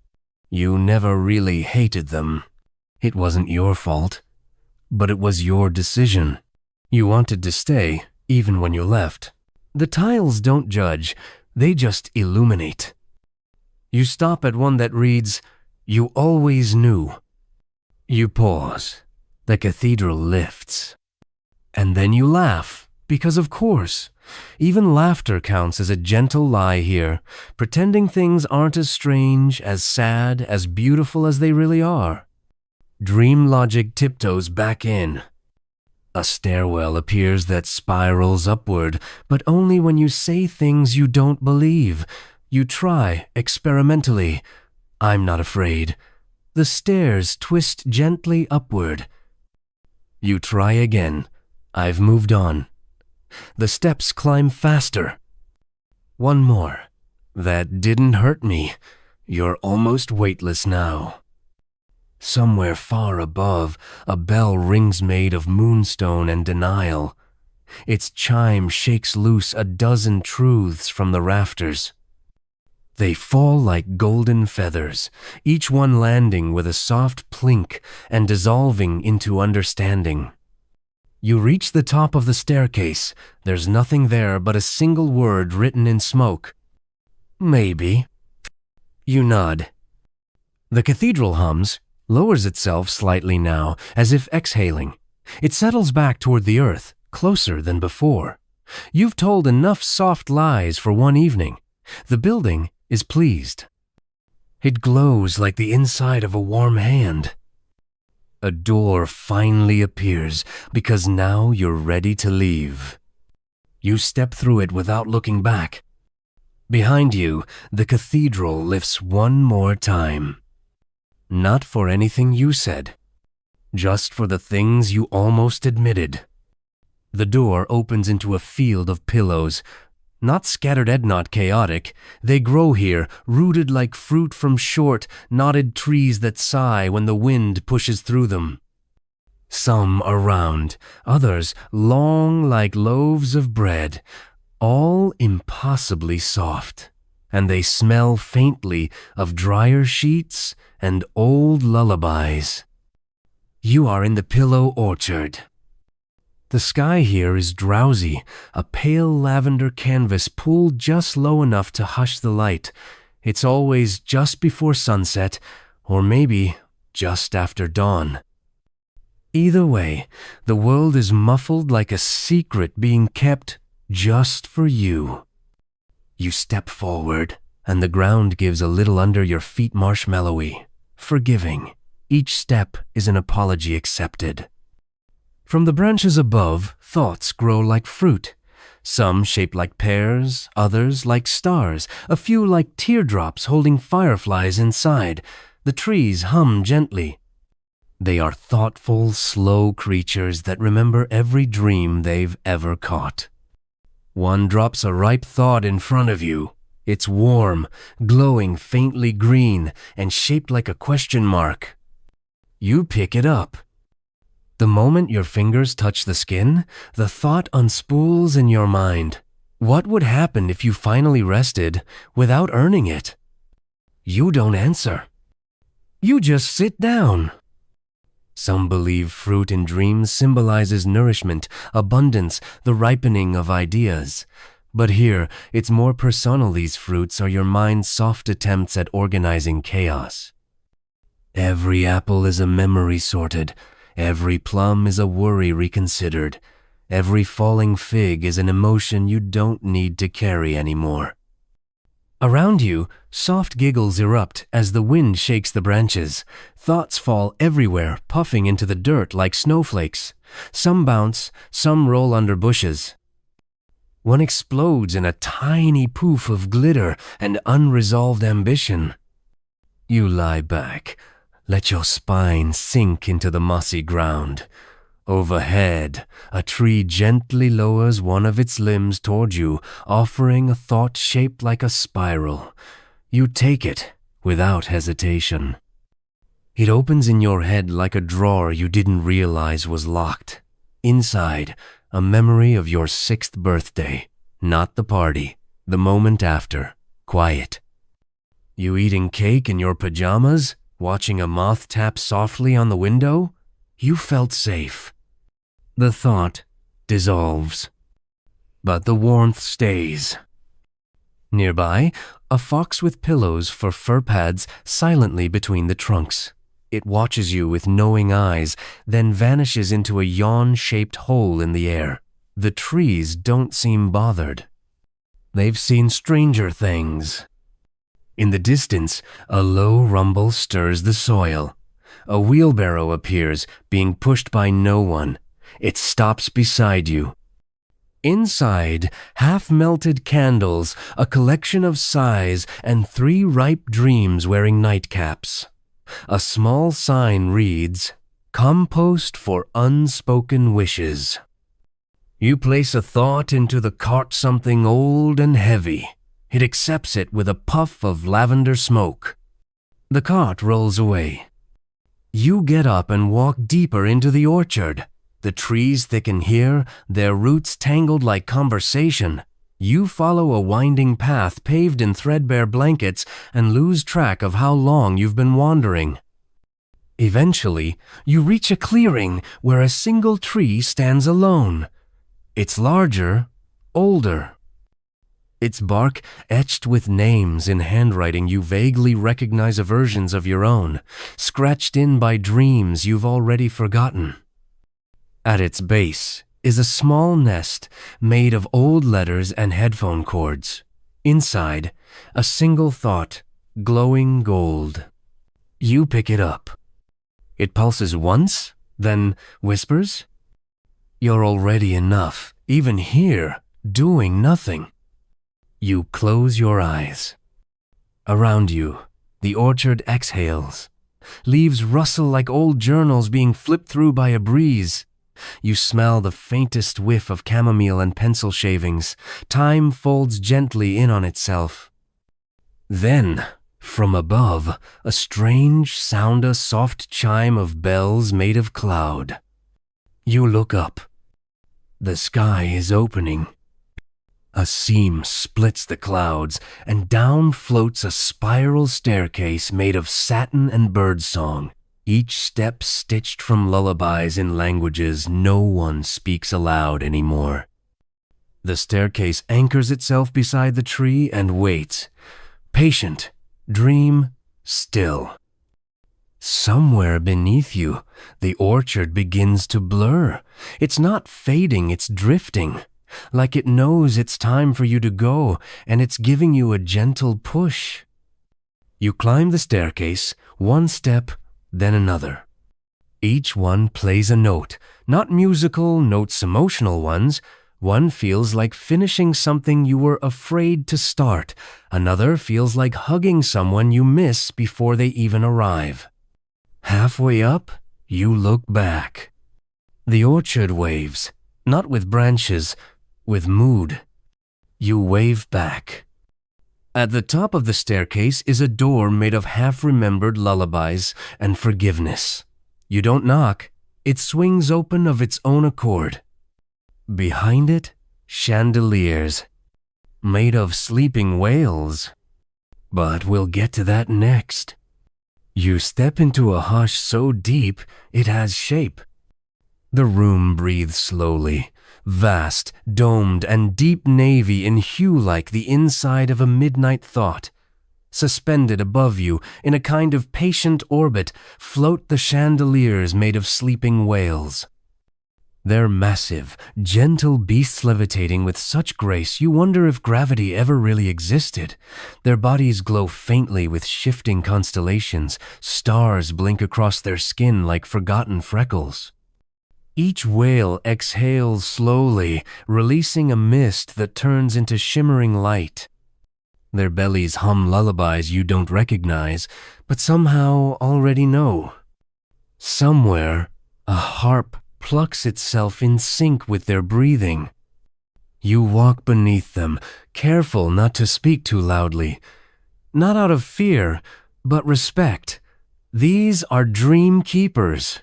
You never really hated them. It wasn't your fault, but it was your decision. You wanted to stay, even when you left. The tiles don't judge, they just illuminate. You stop at one that reads, "You always knew." You pause. The cathedral lifts. And then you laugh, because of course. Even laughter counts as a gentle lie here, pretending things aren't as strange, as sad, as beautiful as they really are. Dream logic tiptoes back in. A stairwell appears that spirals upward, but only when you say things you don't believe. You try, experimentally. I'm not afraid. The stairs twist gently upward. You try again. I've moved on. The steps climb faster. One more. That didn't hurt me. You're almost weightless now. Somewhere far above, a bell rings made of moonstone and denial. Its chime shakes loose a dozen truths from the rafters. They fall like golden feathers, each one landing with a soft plink and dissolving into understanding. You reach the top of the staircase. There's nothing there but a single word written in smoke. Maybe. You nod. The cathedral hums, lowers itself slightly now, as if exhaling. It settles back toward the earth, closer than before. You've told enough soft lies for one evening. The building is pleased. It glows like the inside of a warm hand. A door finally appears, because now you're ready to leave. You step through it without looking back. Behind you, the cathedral lifts one more time. Not for anything you said, just for the things you almost admitted. The door opens into a field of pillows. Not scattered and not chaotic. They grow here, rooted like fruit from short, knotted trees that sigh when the wind pushes through them. Some are round, others long like loaves of bread, all impossibly soft, and they smell faintly of dryer sheets and old lullabies. You are in the pillow orchard. The sky here is drowsy, a pale lavender canvas pulled just low enough to hush the light. It's always just before sunset, or maybe just after dawn. Either way, the world is muffled like a secret being kept just for you. You step forward, and the ground gives a little under your feet marshmallowy, forgiving. Each step is an apology accepted. From the branches above, thoughts grow like fruit. Some shaped like pears, others like stars, a few like teardrops holding fireflies inside. The trees hum gently. They are thoughtful, slow creatures that remember every dream they've ever caught. One drops a ripe thought in front of you. It's warm, glowing faintly green, and shaped like a question mark. You pick it up. The moment your fingers touch the skin, the thought unspools in your mind. What would happen if you finally rested without earning it? You don't answer. You just sit down. Some believe fruit in dreams symbolizes nourishment, abundance, the ripening of ideas. But here, it's more personal. These fruits are your mind's soft attempts at organizing chaos. Every apple is a memory sorted. Every plum is a worry reconsidered. Every falling fig is an emotion you don't need to carry anymore. Around you, soft giggles erupt as the wind shakes the branches. Thoughts fall everywhere, puffing into the dirt like snowflakes. Some bounce, some roll under bushes. One explodes in a tiny poof of glitter and unresolved ambition. You lie back. Let your spine sink into the mossy ground. Overhead, a tree gently lowers one of its limbs toward you, offering a thought shaped like a spiral. You take it without hesitation. It opens in your head like a drawer you didn't realize was locked. Inside, a memory of your 6th birthday, not the party, the moment after, quiet. You eating cake in your pajamas, watching a moth tap softly on the window? You felt safe. The thought dissolves, but the warmth stays. Nearby, a fox with pillows for fur pads silently between the trunks. It watches you with knowing eyes, then vanishes into a yawn-shaped hole in the air. The trees don't seem bothered. They've seen stranger things. In the distance, a low rumble stirs the soil. A wheelbarrow appears, being pushed by no one. It stops beside you. Inside, half-melted candles, a collection of sighs, and 3 ripe dreams wearing nightcaps. A small sign reads, "Compost for unspoken wishes." You place a thought into the cart, something old and heavy. It accepts it with a puff of lavender smoke. The cart rolls away. You get up and walk deeper into the orchard. The trees thicken here, their roots tangled like conversation. You follow a winding path paved in threadbare blankets and lose track of how long you've been wandering. Eventually, you reach a clearing where a single tree stands alone. It's larger, older. Its bark etched with names in handwriting you vaguely recognize as versions of your own, scratched in by dreams you've already forgotten. At its base is a small nest made of old letters and headphone cords. Inside, a single thought, glowing gold. You pick it up. It pulses once, then whispers. You're already enough, even here, doing nothing. You close your eyes. Around you, the orchard exhales. Leaves rustle like old journals being flipped through by a breeze. You smell the faintest whiff of chamomile and pencil shavings. Time folds gently in on itself. Then, from above, a strange sound, a soft chime of bells made of cloud. You look up. The sky is opening. A seam splits the clouds, and down floats a spiral staircase made of satin and birdsong. Each step stitched from lullabies in languages no one speaks aloud anymore. The staircase anchors itself beside the tree and waits. Patient, dream, still. Somewhere beneath you, the orchard begins to blur. It's not fading, it's drifting. Like it knows it's time for you to go, and it's giving you a gentle push. You climb the staircase, one step, then another. Each one plays a note, not musical notes, emotional ones. One feels like finishing something you were afraid to start. Another feels like hugging someone you miss before they even arrive. Halfway up, you look back. The orchard waves, not with branches, with mood. You wave back. At the top of the staircase is a door made of half-remembered lullabies and forgiveness. You don't knock. It swings open of its own accord. Behind it, chandeliers, made of sleeping whales. But we'll get to that next. You step into a hush so deep it has shape. The room breathes slowly. Vast, domed, and deep navy in hue like the inside of a midnight thought. Suspended above you, in a kind of patient orbit, float the chandeliers made of sleeping whales. They're massive, gentle beasts levitating with such grace you wonder if gravity ever really existed. Their bodies glow faintly with shifting constellations. Stars blink across their skin like forgotten freckles. Each whale exhales slowly, releasing a mist that turns into shimmering light. Their bellies hum lullabies you don't recognize, but somehow already know. Somewhere, a harp plucks itself in sync with their breathing. You walk beneath them, careful not to speak too loudly. Not out of fear, but respect. These are dream keepers.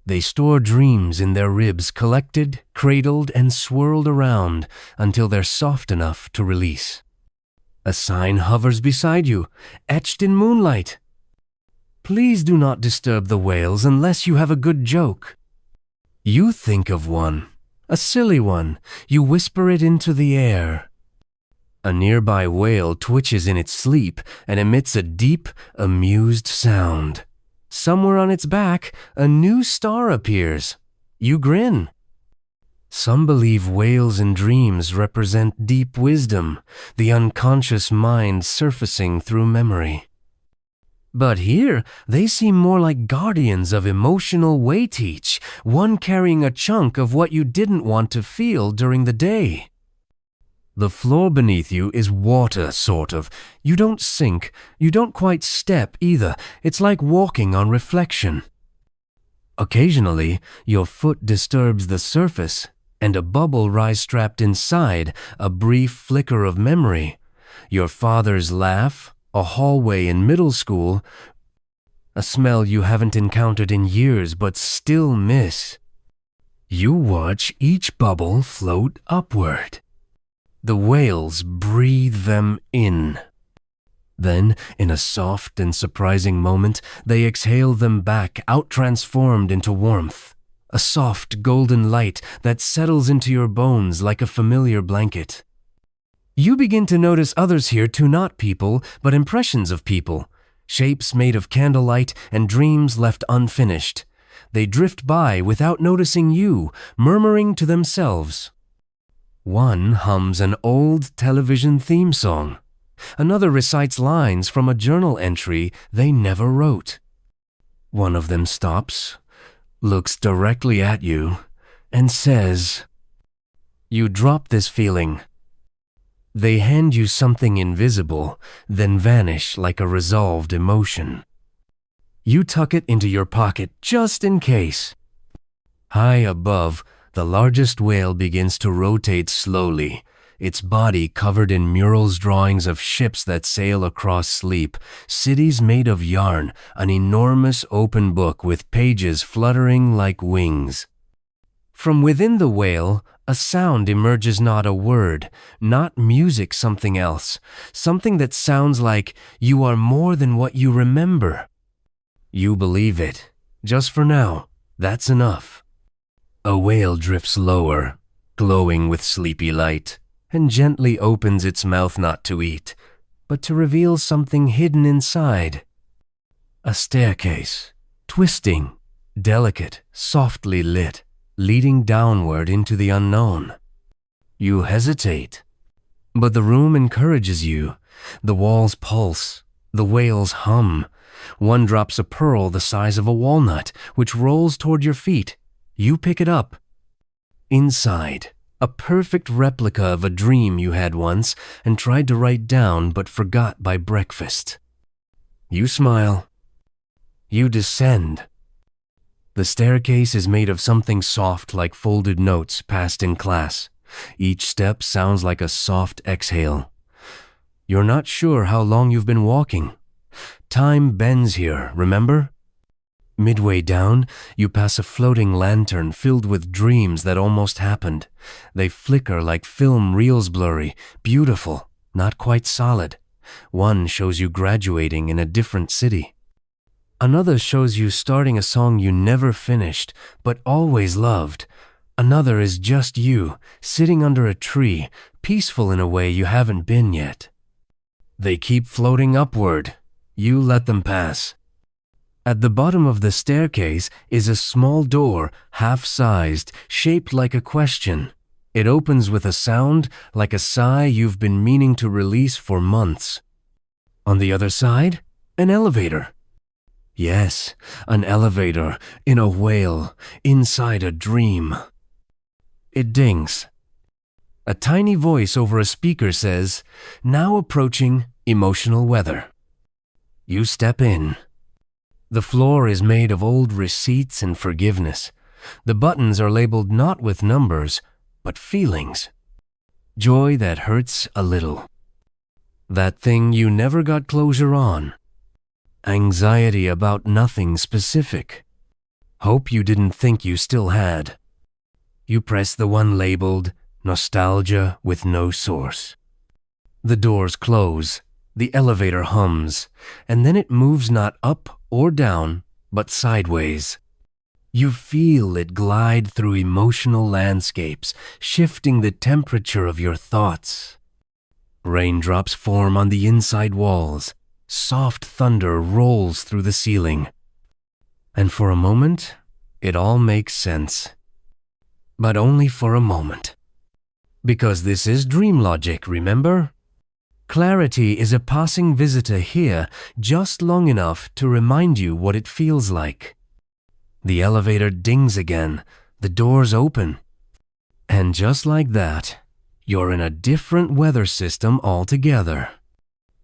They store dreams in their ribs, collected, cradled, and swirled around until they're soft enough to release. A sign hovers beside you, etched in moonlight. Please do not disturb the whales unless you have a good joke. You think of one, a silly one. You whisper it into the air. A nearby whale twitches in its sleep and emits a deep, amused sound. Somewhere on its back, a new star appears. You grin. Some believe whales in dreams represent deep wisdom, the unconscious mind surfacing through memory. But here, they seem more like guardians of emotional weight each, one carrying a chunk of what you didn't want to feel during the day. The floor beneath you is water, sort of. You don't sink, you don't quite step either. It's like walking on reflection. Occasionally, your foot disturbs the surface, and a bubble rises trapped inside, a brief flicker of memory. Your father's laugh, a hallway in middle school, a smell you haven't encountered in years but still miss. You watch each bubble float upward. The whales breathe them in. Then, in a soft and surprising moment, they exhale them back, out-transformed into warmth. A soft, golden light that settles into your bones like a familiar blanket. You begin to notice others here too, not people, but impressions of people. Shapes made of candlelight and dreams left unfinished. They drift by without noticing you, murmuring to themselves. One hums an old television theme song. Another recites lines from a journal entry they never wrote. One of them stops, looks directly at you, and says, "You drop this feeling." They hand you something invisible, then vanish like a resolved emotion. You tuck it into your pocket just in case. High above, the largest whale begins to rotate slowly, its body covered in murals drawings of ships that sail across sleep, cities made of yarn, an enormous open book with pages fluttering like wings. From within the whale, a sound emerges, not a word, not music, something else, something that sounds like you are more than what you remember. You believe it. Just for now, that's enough. A whale drifts lower, glowing with sleepy light, and gently opens its mouth not to eat, but to reveal something hidden inside. A staircase, twisting, delicate, softly lit, leading downward into the unknown. You hesitate, but the room encourages you. The walls pulse, the whales hum. One drops a pearl the size of a walnut, which rolls toward your feet. You pick it up. Inside, a perfect replica of a dream you had once and tried to write down but forgot by breakfast. You smile. You descend. The staircase is made of something soft like folded notes passed in class. Each step sounds like a soft exhale. You're not sure how long you've been walking. Time bends here, remember? Midway down, you pass a floating lantern filled with dreams that almost happened. They flicker like film reels, blurry, beautiful, not quite solid. One shows you graduating in a different city. Another shows you starting a song you never finished, but always loved. Another is just you, sitting under a tree, peaceful in a way you haven't been yet. They keep floating upward. You let them pass. At the bottom of the staircase is a small door, half-sized, shaped like a question. It opens with a sound like a sigh you've been meaning to release for months. On the other side, an elevator. Yes, an elevator in a whale, inside a dream. It dings. A tiny voice over a speaker says, "Now approaching emotional weather." You step in. The floor is made of old receipts and forgiveness. The buttons are labeled not with numbers, but feelings. Joy that hurts a little. That thing you never got closure on. Anxiety about nothing specific. Hope you didn't think you still had. You press the one labeled nostalgia with no source. The doors close, the elevator hums, and then it moves not up or down, but sideways. You feel it glide through emotional landscapes, shifting the temperature of your thoughts. Raindrops form on the inside walls. Soft thunder rolls through the ceiling. And for a moment, it all makes sense. But only for a moment. Because this is dream logic, remember? Clarity is a passing visitor here just long enough to remind you what it feels like. The elevator dings again, the doors open. And just like that, you're in a different weather system altogether.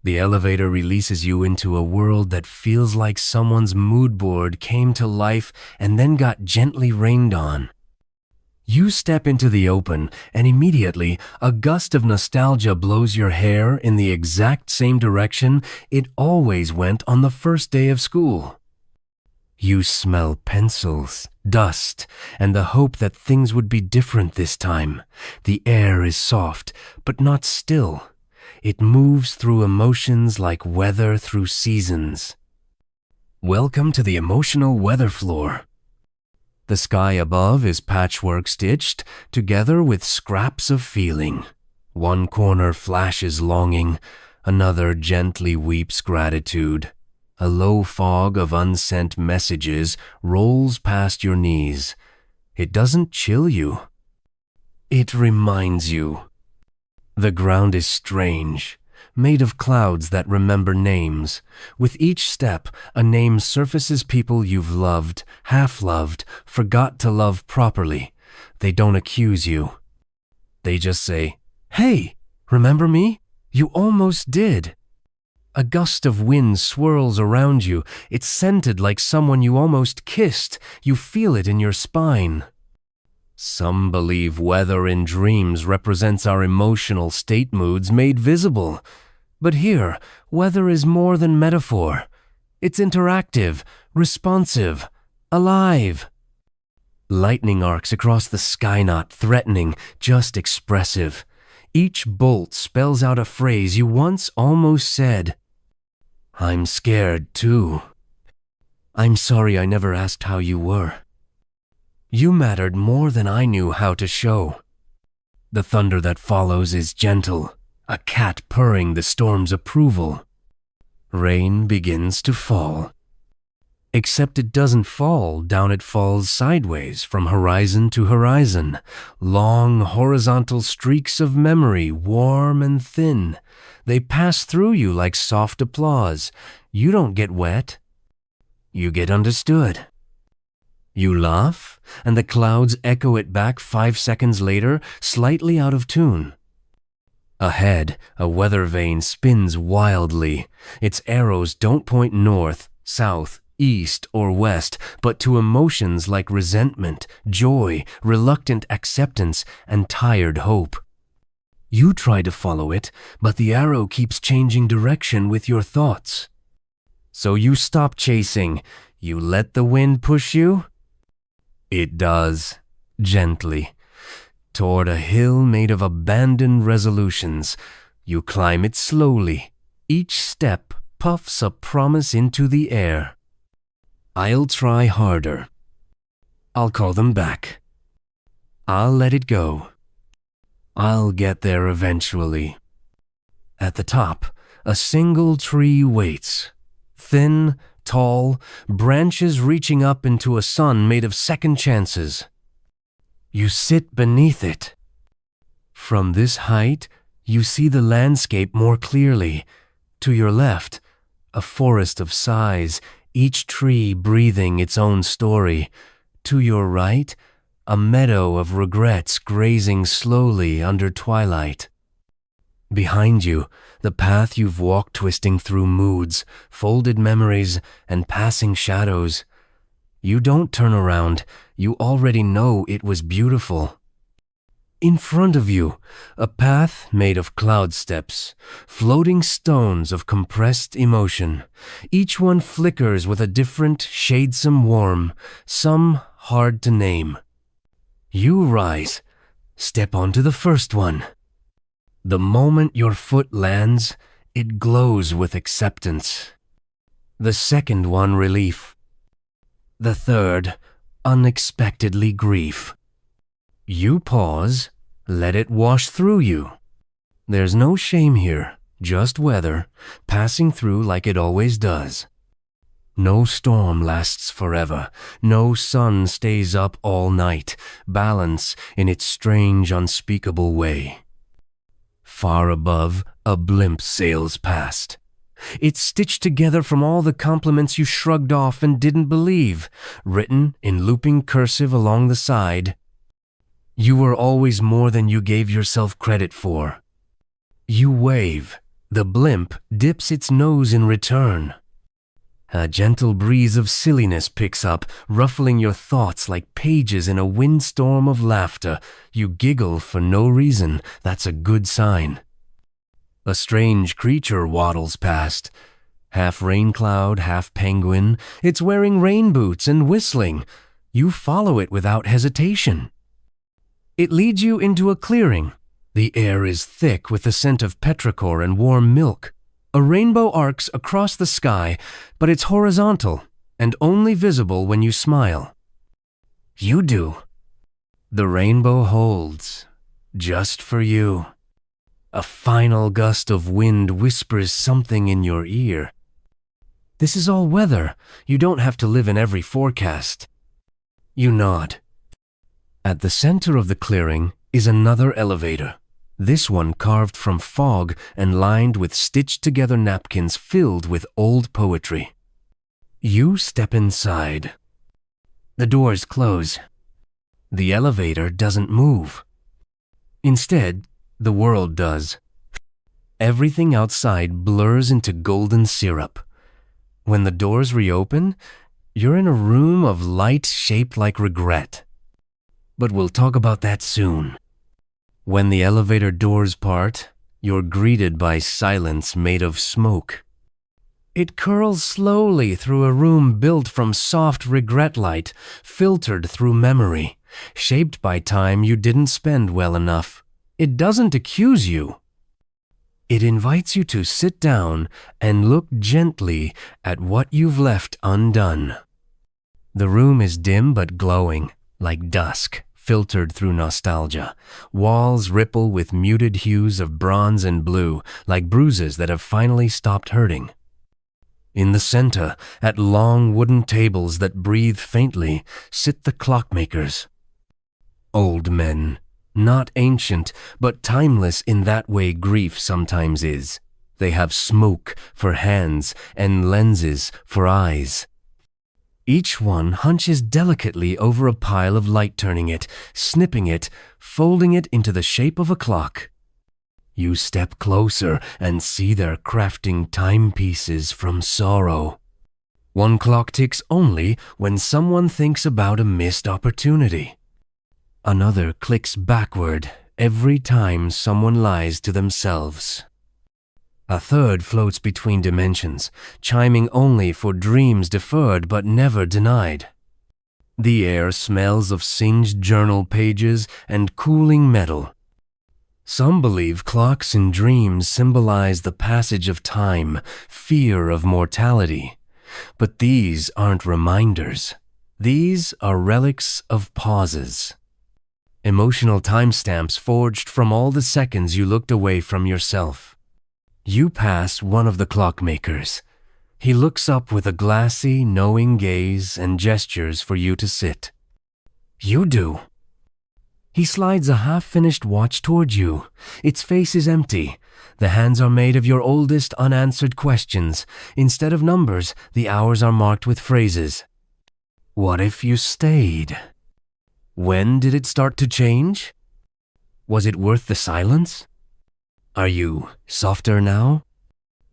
The elevator releases you into a world that feels like someone's mood board came to life and then got gently rained on. You step into the open, and immediately a gust of nostalgia blows your hair in the exact same direction it always went on the first day of school. You smell pencils, dust, and the hope that things would be different this time. The air is soft, but not still. It moves through emotions like weather through seasons. Welcome to the emotional weather floor. The sky above is patchwork stitched together with scraps of feeling. One corner flashes longing, another gently weeps gratitude. A low fog of unsent messages rolls past your knees. It doesn't chill you. It reminds you. The ground is strange, made of clouds that remember names. With each step, a name surfaces people you've loved, half-loved, forgot to love properly. They don't accuse you. They just say, "Hey, remember me? You almost did." A gust of wind swirls around you. It's scented like someone you almost kissed. You feel it in your spine. Some believe weather in dreams represents our emotional state moods made visible. But here, weather is more than metaphor. It's interactive, responsive, alive. Lightning arcs across the sky, not threatening, just expressive. Each bolt spells out a phrase you once almost said. I'm scared, too. I'm sorry I never asked how you were. You mattered more than I knew how to show. The thunder that follows is gentle, a cat purring the storm's approval. Rain begins to fall. Except it doesn't fall down, it falls sideways from horizon to horizon. Long horizontal streaks of memory, warm and thin. They pass through you like soft applause. You don't get wet. You get understood. You laugh, and the clouds echo it back 5 seconds later, slightly out of tune. Ahead, a weather vane spins wildly. Its arrows don't point north, south, east, or west, but to emotions like resentment, joy, reluctant acceptance, and tired hope. You try to follow it, but the arrow keeps changing direction with your thoughts. So you stop chasing. You let the wind push you? It does, gently, toward a hill made of abandoned resolutions. You climb it slowly. Each step puffs a promise into the air. I'll try harder. I'll call them back. I'll let it go. I'll get there eventually. At the top, a single tree waits. Thin, tall, branches reaching up into a sun made of second chances. You sit beneath it. From this height, you see the landscape more clearly. To your left, a forest of sighs, each tree breathing its own story. To your right, a meadow of regrets grazing slowly under twilight. Behind you, the path you've walked twisting through moods, folded memories, and passing shadows. You don't turn around. You already know it was beautiful. In front of you, a path made of cloud steps, floating stones of compressed emotion. Each one flickers with a different, shadesome warmth, some hard to name. You rise, step onto the first one. The moment your foot lands, it glows with acceptance. The second one, relief. The third, unexpectedly grief. You pause, let it wash through you. There's no shame here, just weather, passing through like it always does. No storm lasts forever, no sun stays up all night, balance in its strange, unspeakable way. Far above, a blimp sails past. It's stitched together from all the compliments you shrugged off and didn't believe, written in looping cursive along the side. You were always more than you gave yourself credit for. You wave. The blimp dips its nose in return. A gentle breeze of silliness picks up, ruffling your thoughts like pages in a windstorm of laughter. You giggle for no reason. That's a good sign. A strange creature waddles past. Half rain cloud, half penguin. It's wearing rain boots and whistling. You follow it without hesitation. It leads you into a clearing. The air is thick with the scent of petrichor and warm milk. A rainbow arcs across the sky, but it's horizontal and only visible when you smile. You do. The rainbow holds, just for you. A final gust of wind whispers something in your ear. This is all weather. You don't have to live in every forecast. You nod. At the center of the clearing is another elevator. This one carved from fog and lined with stitched-together napkins filled with old poetry. You step inside. The doors close. The elevator doesn't move. Instead, the world does. Everything outside blurs into golden syrup. When the doors reopen, you're in a room of light shaped like regret. But we'll talk about that soon. When the elevator doors part, you're greeted by silence made of smoke. It curls slowly through a room built from soft regret light, filtered through memory, shaped by time you didn't spend well enough. It doesn't accuse you. It invites you to sit down and look gently at what you've left undone. The room is dim but glowing, like dusk, filtered through nostalgia. Walls ripple with muted hues of bronze and blue, like bruises that have finally stopped hurting. In the center, at long wooden tables that breathe faintly, sit the clockmakers. Old men, not ancient, but timeless in that way grief sometimes is. They have smoke for hands and lenses for eyes. Each one hunches delicately over a pile of light, turning it, snipping it, folding it into the shape of a clock. You step closer and see they're crafting timepieces from sorrow. One clock ticks only when someone thinks about a missed opportunity. Another clicks backward every time someone lies to themselves. A third floats between dimensions, chiming only for dreams deferred but never denied. The air smells of singed journal pages and cooling metal. Some believe clocks in dreams symbolize the passage of time, fear of mortality. But these aren't reminders. These are relics of pauses. Emotional timestamps forged from all the seconds you looked away from yourself. You pass one of the clockmakers. He looks up with a glassy, knowing gaze and gestures for you to sit. You do. He slides a half-finished watch toward you. Its face is empty. The hands are made of your oldest unanswered questions. Instead of numbers, the hours are marked with phrases. What if you stayed? When did it start to change? Was it worth the silence? Are you softer now?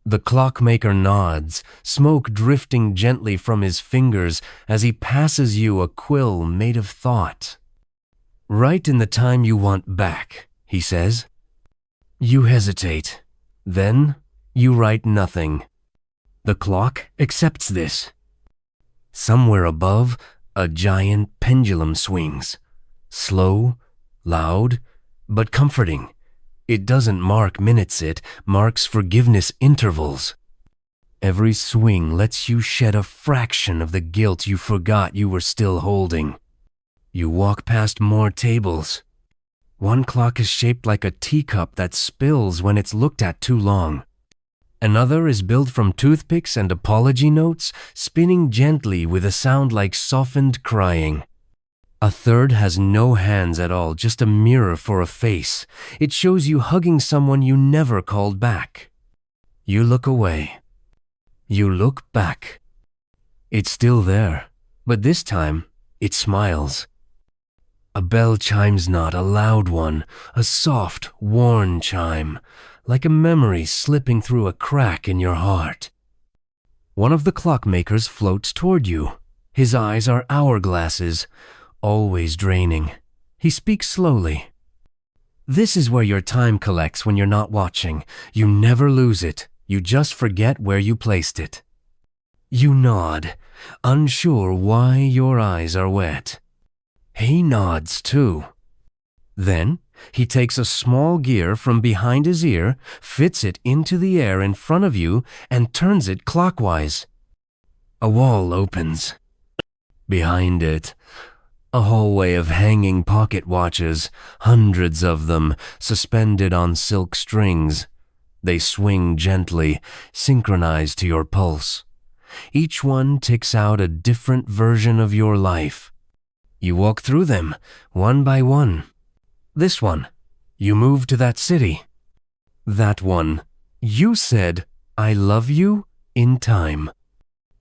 The clockmaker nods, smoke drifting gently from his fingers as he passes you a quill made of thought. "Write in the time you want back," he says. You hesitate. Then you write nothing. The clock accepts this. Somewhere above, a giant pendulum swings. Slow, loud, but comforting. It doesn't mark minutes, it marks forgiveness intervals. Every swing lets you shed a fraction of the guilt you forgot you were still holding. You walk past more tables. One clock is shaped like a teacup that spills when it's looked at too long. Another is built from toothpicks and apology notes, spinning gently with a sound like softened crying. A third has no hands at all, just a mirror for a face. It shows you hugging someone you never called back. You look away. You look back. It's still there, but this time it smiles. A bell chimes not, a loud one, a soft, worn chime, like a memory slipping through a crack in your heart. One of the clockmakers floats toward you. His eyes are hourglasses, always draining. He speaks slowly. This is where your time collects when you're not watching. You never lose it. You just forget where you placed it. You nod, unsure why your eyes are wet. He nods too. Then he takes a small gear from behind his ear, fits it into the air in front of you, and turns it clockwise. A wall opens. Behind it, a hallway of hanging pocket watches, hundreds of them, suspended on silk strings. They swing gently, synchronized to your pulse. Each one ticks out a different version of your life. You walk through them, one by one. This one, you moved to that city. That one, you said, "I love you," in time.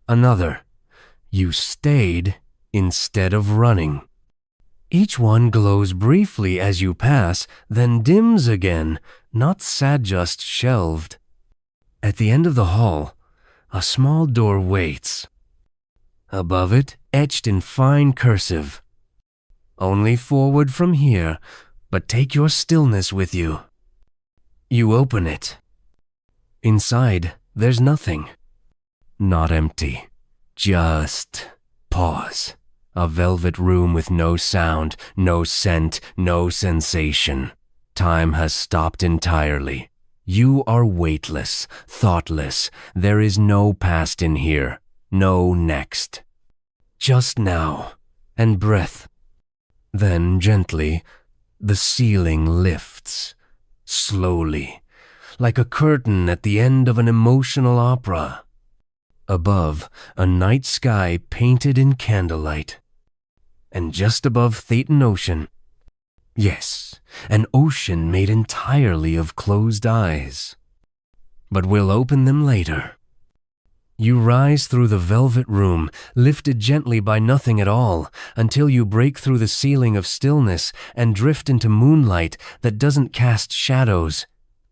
Another, you stayed instead of running. Each one glows briefly as you pass, then dims again, not sad, just shelved. At the end of the hall, a small door waits. Above it, etched in fine cursive, "Only forward from here, but take your stillness with you." You open it. Inside, there's nothing. Not empty. Just pause. A velvet room with no sound, no scent, no sensation. Time has stopped entirely. You are weightless, thoughtless. There is no past in here, no next. Just now, and breath. Then gently, the ceiling lifts, slowly, like a curtain at the end of an emotional opera. Above, a night sky painted in candlelight. And just above Thetan Ocean, yes, an ocean made entirely of closed eyes. But we'll open them later. You rise through the velvet room, lifted gently by nothing at all, until you break through the ceiling of stillness and drift into moonlight that doesn't cast shadows,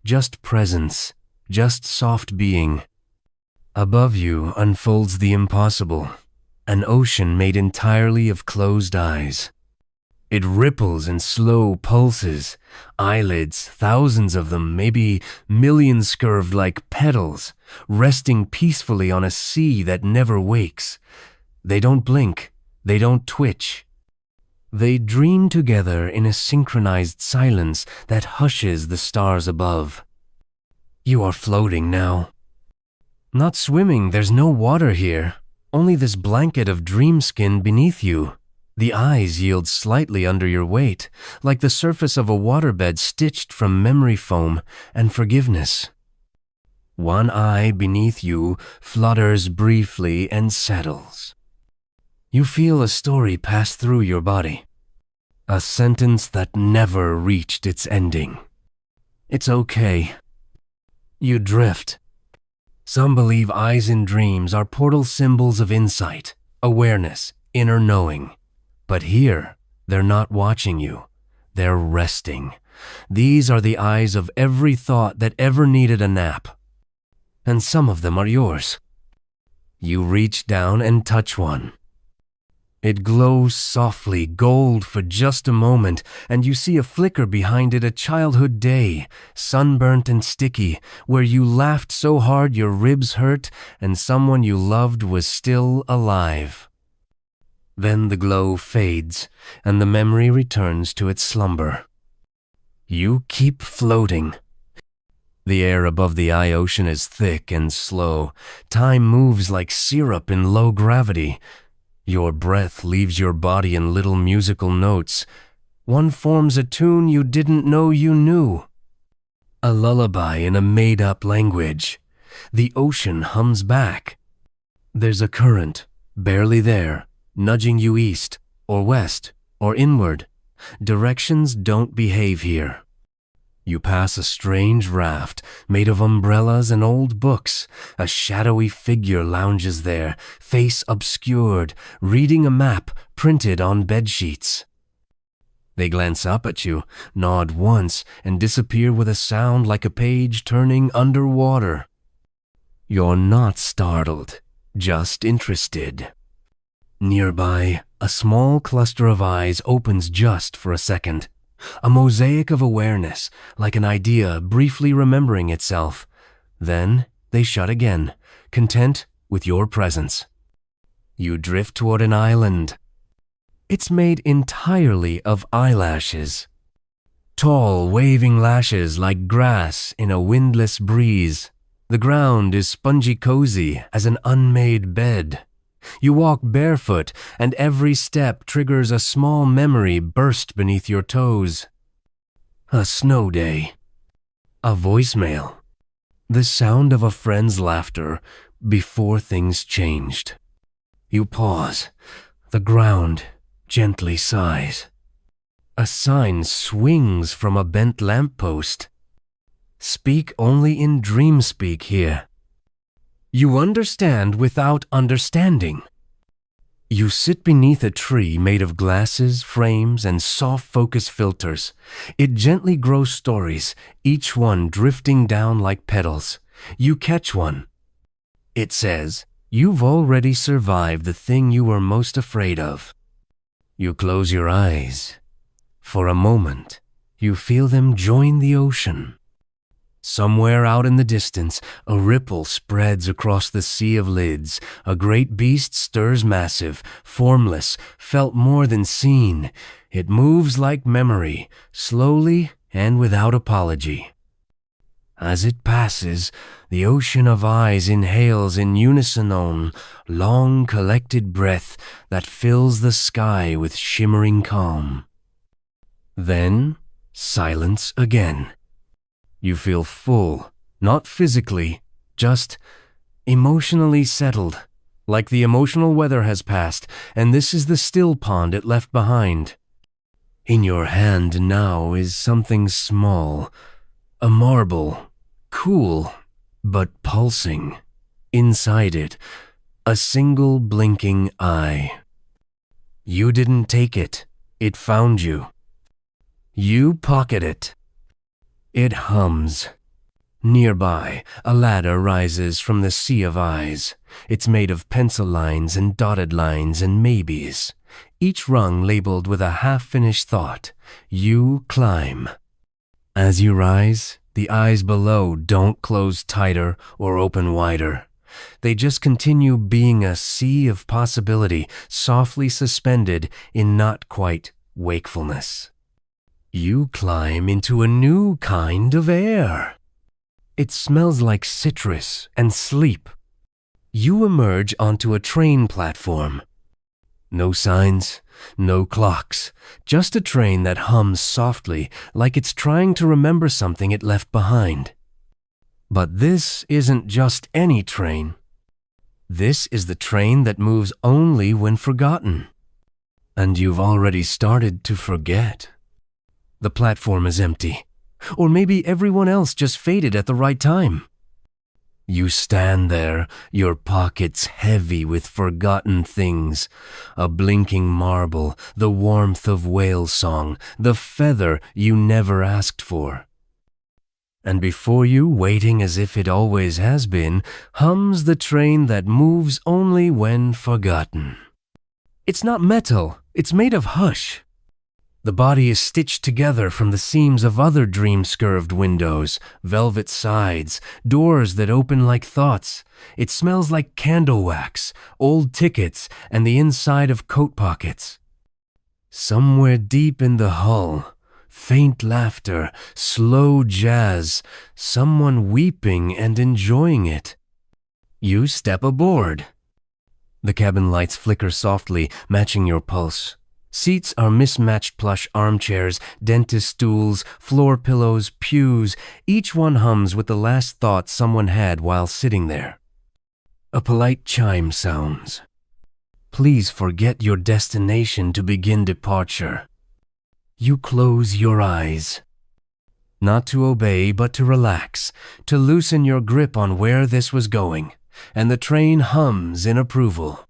just presence, just soft being. Above you unfolds the impossible, an ocean made entirely of closed eyes. It ripples in slow pulses, eyelids, thousands of them, maybe millions curved like petals, resting peacefully on a sea that never wakes. They don't blink, they don't twitch. They dream together in a synchronized silence that hushes the stars above. You are floating now. Not swimming, there's no water here, only this blanket of dream skin beneath you. The eyes yield slightly under your weight, like the surface of a waterbed stitched from memory foam and forgiveness. One eye beneath you flutters briefly and settles. You feel a story pass through your body, a sentence that never reached its ending. It's okay. You drift. Some believe eyes in dreams are portal symbols of insight, awareness, inner knowing. But here, they're not watching you. They're resting. These are the eyes of every thought that ever needed a nap. and some of them are yours. You reach down and touch one. It glows softly gold for just a moment, and you see a flicker behind it, a childhood day, sunburnt and sticky, where you laughed so hard your ribs hurt and someone you loved was still alive. Then the glow fades, and the memory returns to its slumber. You keep floating. The air above the eye ocean is thick and slow. Time moves like syrup in low gravity. Your breath leaves your body in little musical notes. One forms a tune you didn't know you knew. A lullaby in a made-up language. The ocean hums back. There's a current, barely there, nudging you east, or west, or inward. Directions don't behave here. You pass a strange raft made of umbrellas and old books. A shadowy figure lounges there, face obscured, reading a map printed on bedsheets. They glance up at you, nod once, and disappear with a sound like a page turning underwater. You're not startled, just interested. Nearby, a small cluster of eyes opens just for a second. A mosaic of awareness, like an idea briefly remembering itself. Then they shut again, content with your presence. You drift toward an island. It's made entirely of eyelashes. Tall, waving lashes like grass in a windless breeze. The ground is spongy cozy as an unmade bed. You walk barefoot, and every step triggers a small memory burst beneath your toes. A snow day. A voicemail. The sound of a friend's laughter before things changed. You pause. The ground gently sighs. A sign swings from a bent lamppost. Speak only in dream speak here. You understand without understanding. You sit beneath a tree made of glasses, frames, and soft focus filters. It gently grows stories, each one drifting down like petals. You catch one. It says, "You've already survived the thing you were most afraid of." You close your eyes. For a moment, you feel them join the ocean. Somewhere out in the distance, a ripple spreads across the sea of lids. A great beast stirs massive, formless, felt more than seen. It moves like memory, slowly and without apology. As it passes, the ocean of eyes inhales in unison on long collected breath that fills the sky with shimmering calm. Then, silence again. You feel full, not physically, just emotionally settled, like the emotional weather has passed, and this is the still pond it left behind. In your hand now is something small, a marble, cool, but pulsing. Inside it, a single blinking eye. You didn't take it, it found you. You pocket it. It hums. Nearby, a ladder rises from the sea of eyes. It's made of pencil lines and dotted lines and maybes, each rung labeled with a half-finished thought. You climb. As you rise, the eyes below don't close tighter or open wider. They just continue being a sea of possibility, softly suspended in not quite wakefulness. You climb into a new kind of air. It smells like citrus and sleep. You emerge onto a train platform. No signs, no clocks, just a train that hums softly like it's trying to remember something it left behind. But this isn't just any train. This is the train that moves only when forgotten. And you've already started to forget. The platform is empty. Or maybe everyone else just faded at the right time. You stand there, your pockets heavy with forgotten things. A blinking marble, the warmth of whale song, the feather you never asked for. And before you, waiting as if it always has been, hums the train that moves only when forgotten. It's not metal, it's made of hush. The body is stitched together from the seams of other dream-scurved windows, velvet sides, doors that open like thoughts. It smells like candle wax, old tickets, and the inside of coat pockets. Somewhere deep in the hull, faint laughter, slow jazz, someone weeping and enjoying it. You step aboard. The cabin lights flicker softly, matching your pulse. Seats are mismatched plush armchairs, dentist stools, floor pillows, pews. Each one hums with the last thought someone had while sitting there. A polite chime sounds. Please forget your destination to begin departure. You close your eyes. Not to obey, but to relax, to loosen your grip on where this was going, and the train hums in approval.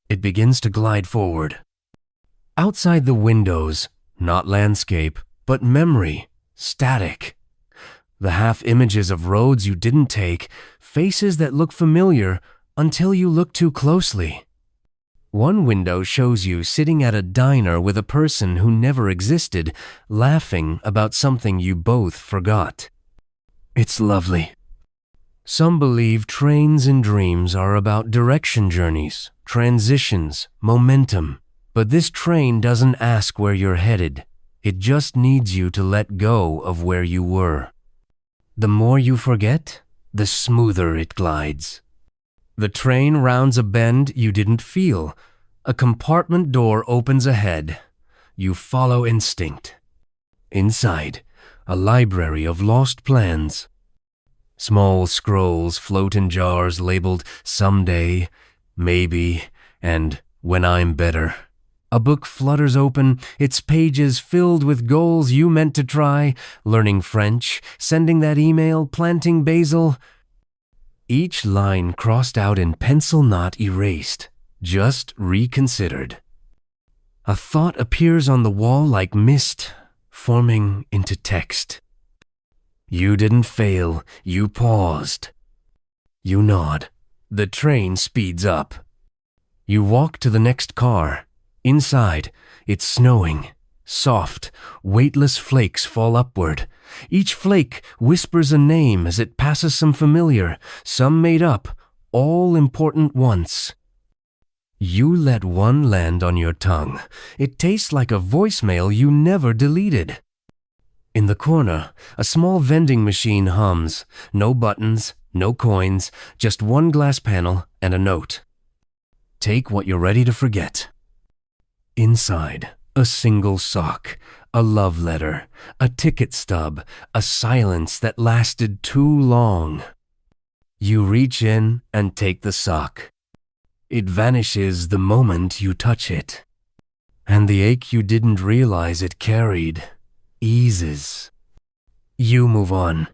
It begins to glide forward. Outside the windows, not landscape, but memory, static. The half images of roads you didn't take, faces that look familiar until you look too closely. One window shows you sitting at a diner with a person who never existed, laughing about something you both forgot. It's lovely. Some believe trains and dreams are about direction journeys, transitions, momentum. But this train doesn't ask where you're headed. It just needs you to let go of where you were. The more you forget, the smoother it glides. The train rounds a bend you didn't feel. A compartment door opens ahead. You follow instinct. Inside, a library of lost plans. Small scrolls float in jars labeled someday, maybe, and when I'm better. A book flutters open, its pages filled with goals you meant to try, learning French, sending that email, planting basil. Each line crossed out in pencil, not erased, just reconsidered. A thought appears on the wall like mist, forming into text. You didn't fail, you paused. You nod. The train speeds up. You walk to the next car. Inside, it's snowing. Soft, weightless flakes fall upward. Each flake whispers a name as it passes some familiar, some made up, all important once. You let one land on your tongue. It tastes like a voicemail you never deleted. In the corner, a small vending machine hums. No buttons, no coins, just one glass panel and a note. Take what you're ready to forget. Inside, a single sock, a love letter, a ticket stub, a silence that lasted too long. You reach in and take the sock. It vanishes the moment you touch it. And the ache you didn't realize it carried eases. You move on.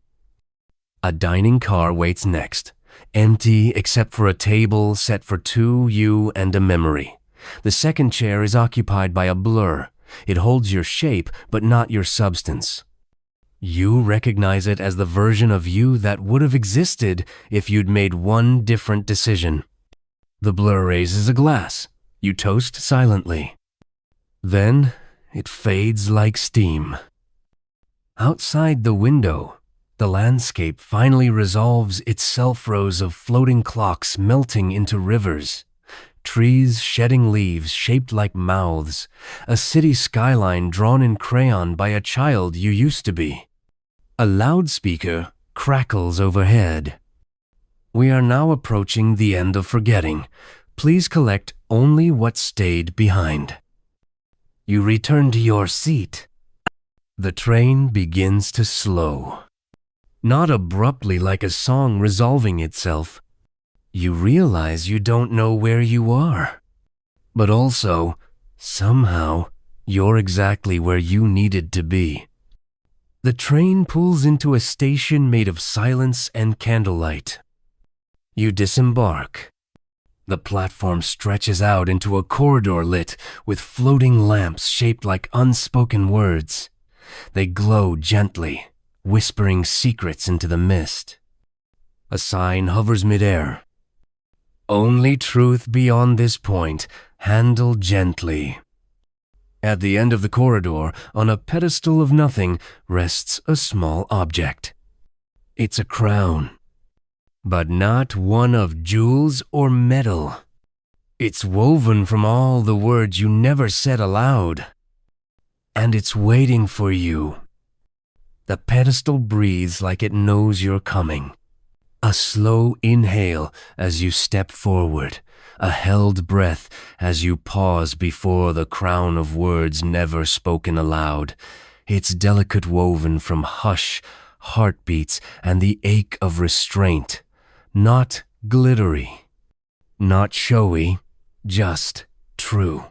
A dining car waits next, empty except for a table set for two, you, and a memory. The second chair is occupied by a blur. It holds your shape, but not your substance. You recognize it as the version of you that would have existed if you'd made one different decision. The blur raises a glass. You toast silently. Then it fades like steam. Outside the window, the landscape finally resolves its self-rows of floating clocks melting into rivers. Trees shedding leaves shaped like mouths, a city skyline drawn in crayon by a child you used to be. A loudspeaker crackles overhead. We are now approaching the end of forgetting. Please collect only what stayed behind. You return to your seat. The train begins to slow. Not abruptly like a song resolving itself. You realize you don't know where you are. But also, somehow, you're exactly where you needed to be. The train pulls into a station made of silence and candlelight. You disembark. The platform stretches out into a corridor lit with floating lamps shaped like unspoken words. They glow gently, whispering secrets into the mist. A sign hovers midair. Only truth beyond this point, handle gently. At the end of the corridor, on a pedestal of nothing, rests a small object. It's a crown, but not one of jewels or metal. It's woven from all the words you never said aloud. And it's waiting for you. The pedestal breathes like it knows you're coming. A slow inhale as you step forward, a held breath as you pause before the crown of words never spoken aloud. It's delicate woven from hush, heartbeats, and the ache of restraint. Not glittery, not showy, just true.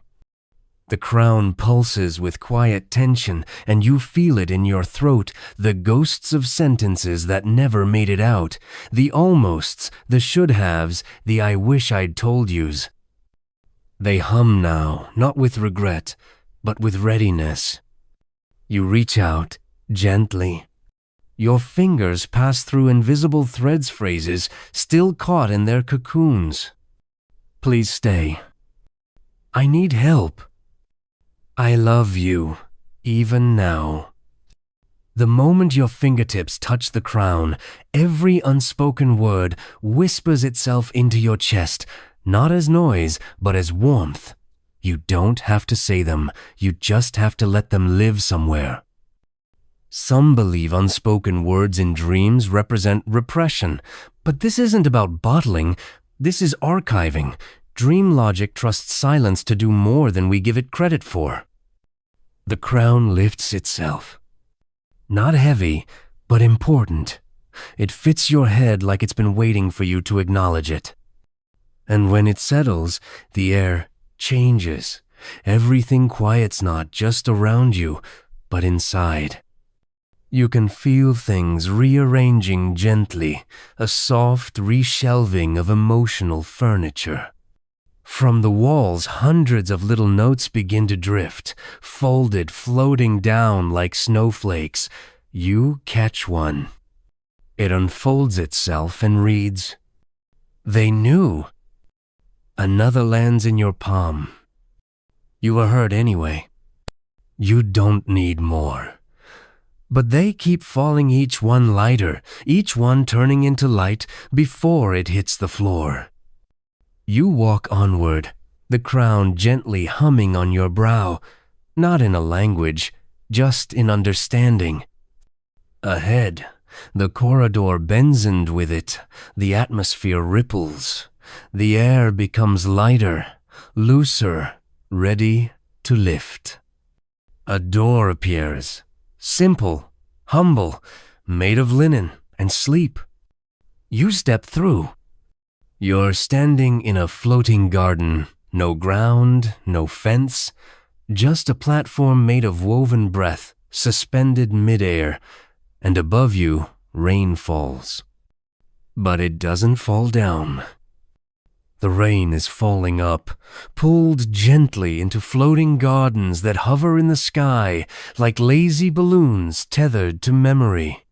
The crown pulses with quiet tension, and you feel it in your throat, the ghosts of sentences that never made it out, the almosts, the should-haves, the I wish I'd told yous. They hum now, not with regret, but with readiness. You reach out, gently. Your fingers pass through invisible threads phrases, still caught in their cocoons. Please stay. I need help. I love you, even now. The moment your fingertips touch the crown, every unspoken word whispers itself into your chest, not as noise, but as warmth. You don't have to say them, you just have to let them live somewhere. Some believe unspoken words in dreams represent repression, but this isn't about bottling, this is archiving. Dream logic trusts silence to do more than we give it credit for. The crown lifts itself. Not heavy, but important. It fits your head like it's been waiting for you to acknowledge it. And when it settles, the air changes. Everything quiets not just around you, but inside. You can feel things rearranging gently, a soft reshelving of emotional furniture. From the walls, hundreds of little notes begin to drift, folded, floating down like snowflakes. You catch one. It unfolds itself and reads, "They knew." Another lands in your palm. You are hurt anyway. You don't need more. But they keep falling, each one lighter, each one turning into light before it hits the floor. You walk onward, the crown gently humming on your brow, not in a language, just in understanding. Ahead, the corridor benzoned with it, the atmosphere ripples. The air becomes lighter, looser, ready to lift. A door appears, simple, humble, made of linen and sleep. You step through. You're standing in a floating garden, no ground, no fence, just a platform made of woven breath, suspended midair, and above you, rain falls. But it doesn't fall down. The rain is falling up, pulled gently into floating gardens that hover in the sky like lazy balloons tethered to memory.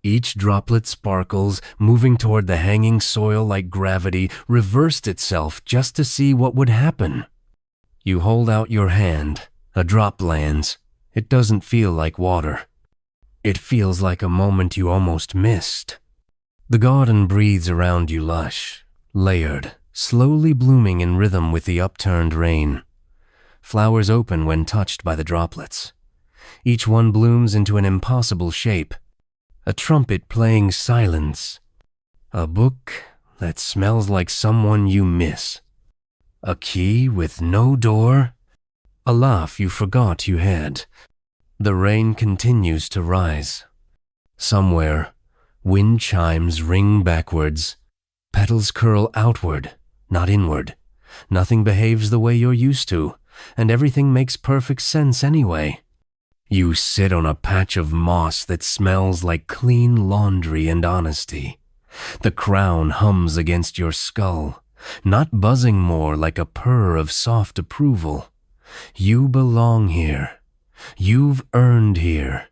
Each droplet sparkles, moving toward the hanging soil like gravity, reversed itself just to see what would happen. You hold out your hand. A drop lands. It doesn't feel like water. It feels like a moment you almost missed. The garden breathes around you lush, layered, slowly blooming in rhythm with the upturned rain. Flowers open when touched by the droplets. Each one blooms into an impossible shape. A trumpet playing silence. A book that smells like someone you miss. A key with no door. A laugh you forgot you had. The rain continues to rise. Somewhere, wind chimes ring backwards. Petals curl outward, not inward. Nothing behaves the way you're used to, and everything makes perfect sense anyway. You sit on a patch of moss that smells like clean laundry and honesty. The crown hums against your skull, not buzzing more, like a purr of soft approval. You belong here. You've earned here.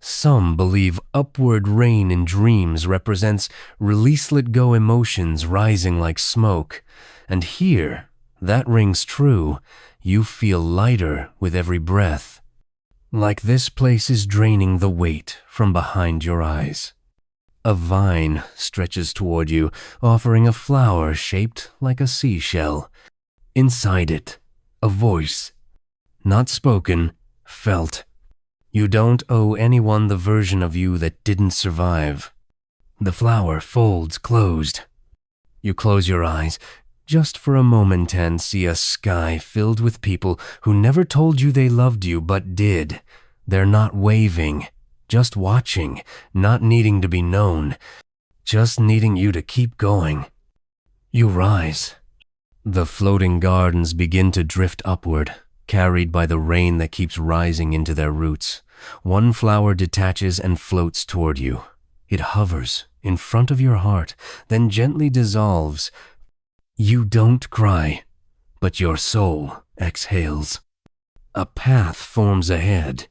Some believe upward rain in dreams represents release-let-go emotions rising like smoke. And here, that rings true. You feel lighter with every breath. Like this place is draining the weight from behind your eyes. A vine stretches toward you, offering a flower shaped like a seashell. Inside it, a voice. Not spoken, felt. You don't owe anyone the version of you that didn't survive. The flower folds closed. You close your eyes, just for a moment, and see a sky filled with people who never told you they loved you but did. They're not waving, just watching, not needing to be known, just needing you to keep going. You rise. The floating gardens begin to drift upward, carried by the rain that keeps rising into their roots. One flower detaches and floats toward you. It hovers in front of your heart, then gently dissolves. You don't cry, but your soul exhales. A path forms ahead,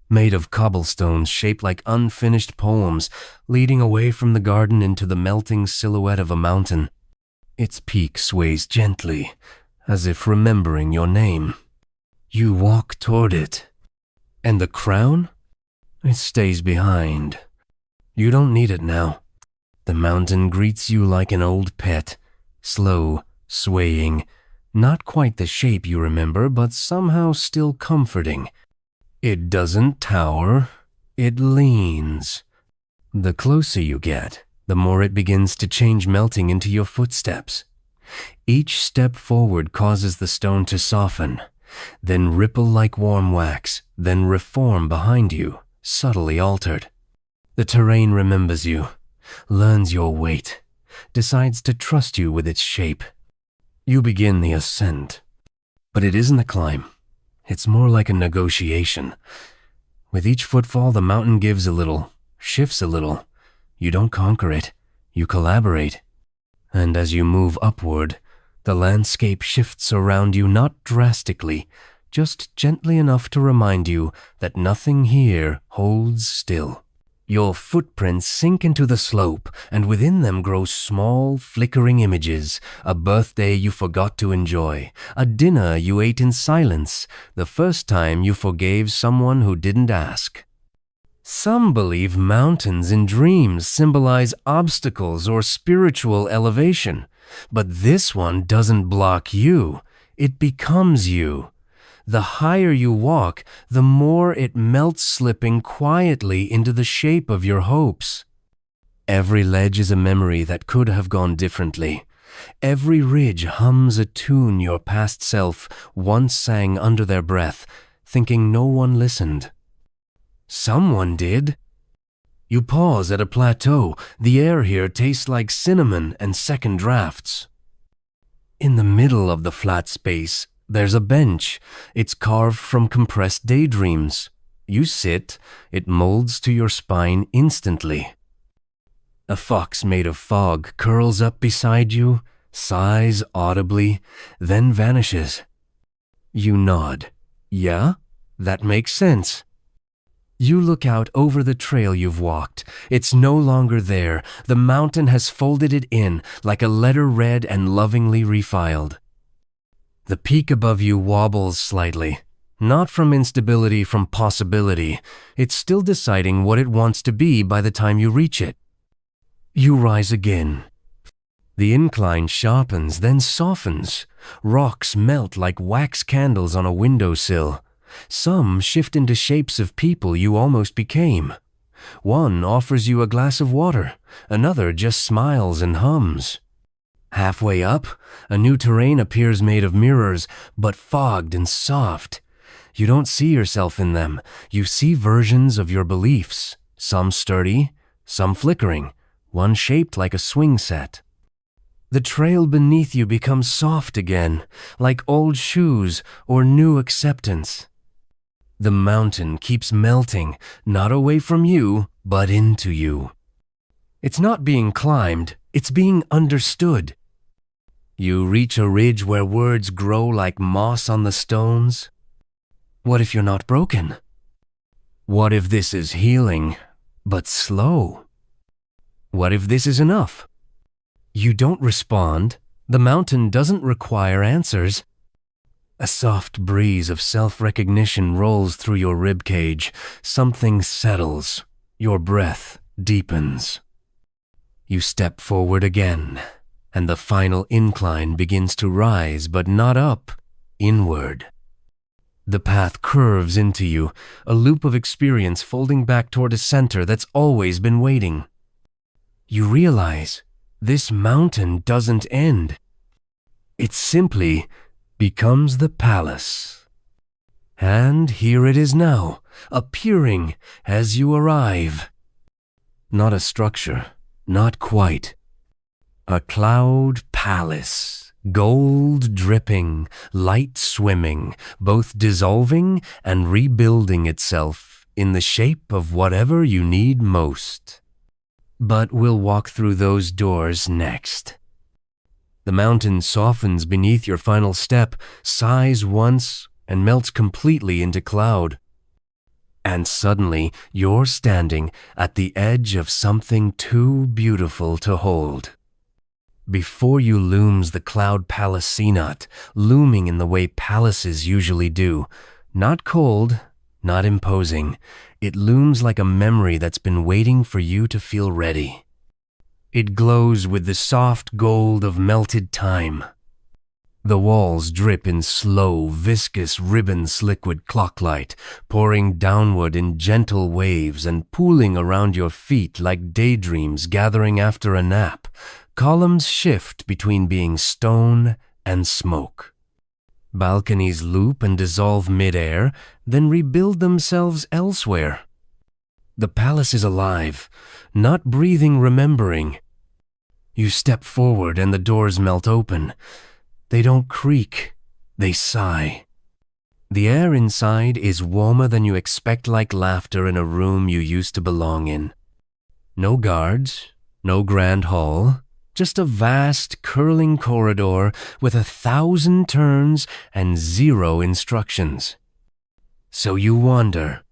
made of cobblestones shaped like unfinished poems, leading away from the garden into the melting silhouette of a mountain. Its peak sways gently, as if remembering your name. You walk toward it. And the crown? It stays behind. You don't need it now. The mountain greets you like an old pet, slow, swaying, not quite the shape you remember, but somehow still comforting. It doesn't tower, it leans. The closer you get, the more it begins to change, melting into your footsteps. Each step forward causes the stone to soften, then ripple like warm wax, then reform behind you, subtly altered. The terrain remembers you, learns your weight, decides to trust you with its shape. You begin the ascent, but it isn't a climb. It's more like a negotiation. With each footfall, the mountain gives a little, shifts a little. You don't conquer it, you collaborate. And as you move upward, the landscape shifts around you, not drastically, just gently enough to remind you that nothing here holds still. Your footprints sink into the slope, and within them grow small, flickering images. A birthday you forgot to enjoy, a dinner you ate in silence, the first time you forgave someone who didn't ask. Some believe mountains in dreams symbolize obstacles or spiritual elevation, but this one doesn't block you, it becomes you. The higher you walk, the more it melts, slipping quietly into the shape of your hopes. Every ledge is a memory that could have gone differently. Every ridge hums a tune your past self once sang under their breath, thinking no one listened. Someone did. You pause at a plateau. The air here tastes like cinnamon and second drafts. In the middle of the flat space, there's a bench. It's carved from compressed daydreams. You sit, it molds to your spine instantly. A fox made of fog curls up beside you, sighs audibly, then vanishes. You nod. Yeah, that makes sense. You look out over the trail you've walked. It's no longer there. The mountain has folded it in, like a letter read and lovingly refiled. The peak above you wobbles slightly. Not from instability, from possibility. It's still deciding what it wants to be by the time you reach it. You rise again. The incline sharpens, then softens. Rocks melt like wax candles on a windowsill. Some shift into shapes of people you almost became. One offers you a glass of water. Another just smiles and hums. Halfway up, a new terrain appears made of mirrors, but fogged and soft. You don't see yourself in them. You see versions of your beliefs, some sturdy, some flickering, one shaped like a swing set. The trail beneath you becomes soft again, like old shoes or new acceptance. The mountain keeps melting, not away from you, but into you. It's not being climbed, it's being understood. You reach a ridge where words grow like moss on the stones. What if you're not broken? What if this is healing, but slow? What if this is enough? You don't respond. The mountain doesn't require answers. A soft breeze of self-recognition rolls through your ribcage. Something settles. Your breath deepens. You step forward again, and the final incline begins to rise, but not up, inward. The path curves into you, a loop of experience folding back toward a center that's always been waiting. You realize this mountain doesn't end. It simply becomes the palace. And here it is now, appearing as you arrive. Not a structure, not quite. A cloud palace, gold dripping, light swimming, both dissolving and rebuilding itself in the shape of whatever you need most. But we'll walk through those doors next. The mountain softens beneath your final step, sighs once, and melts completely into cloud. And suddenly, you're standing at the edge of something too beautiful to hold. Before you looms the cloud palace Cenot, looming in the way palaces usually do. Not cold, not imposing. It looms like a memory that's been waiting for you to feel ready. It glows with the soft gold of melted time. The walls drip in slow, viscous, ribbon-liquid clocklight, pouring downward in gentle waves and pooling around your feet like daydreams gathering after a nap. Columns shift between being stone and smoke. Balconies loop and dissolve mid-air, then rebuild themselves elsewhere. The palace is alive, not breathing, remembering. You step forward and the doors melt open. They don't creak, they sigh. The air inside is warmer than you expect, like laughter in a room you used to belong in. No guards, no grand hall, just a vast, curling corridor with 1,000 turns and 0 instructions. So you wander.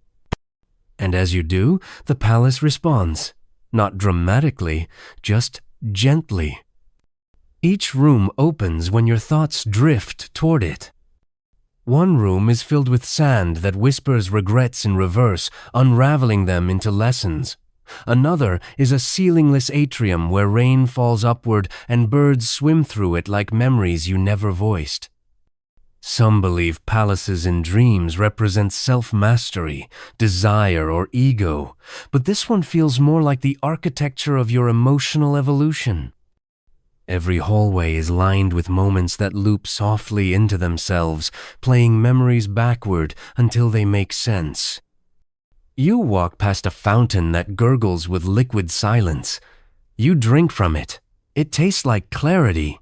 And as you do, the palace responds, not dramatically, just gently. Each room opens when your thoughts drift toward it. One room is filled with sand that whispers regrets in reverse, unraveling them into lessons. Another is a ceilingless atrium where rain falls upward and birds swim through it like memories you never voiced. Some believe palaces in dreams represent self-mastery, desire, or ego, but this one feels more like the architecture of your emotional evolution. Every hallway is lined with moments that loop softly into themselves, playing memories backward until they make sense. You walk past a fountain that gurgles with liquid silence. You drink from it. It tastes like clarity.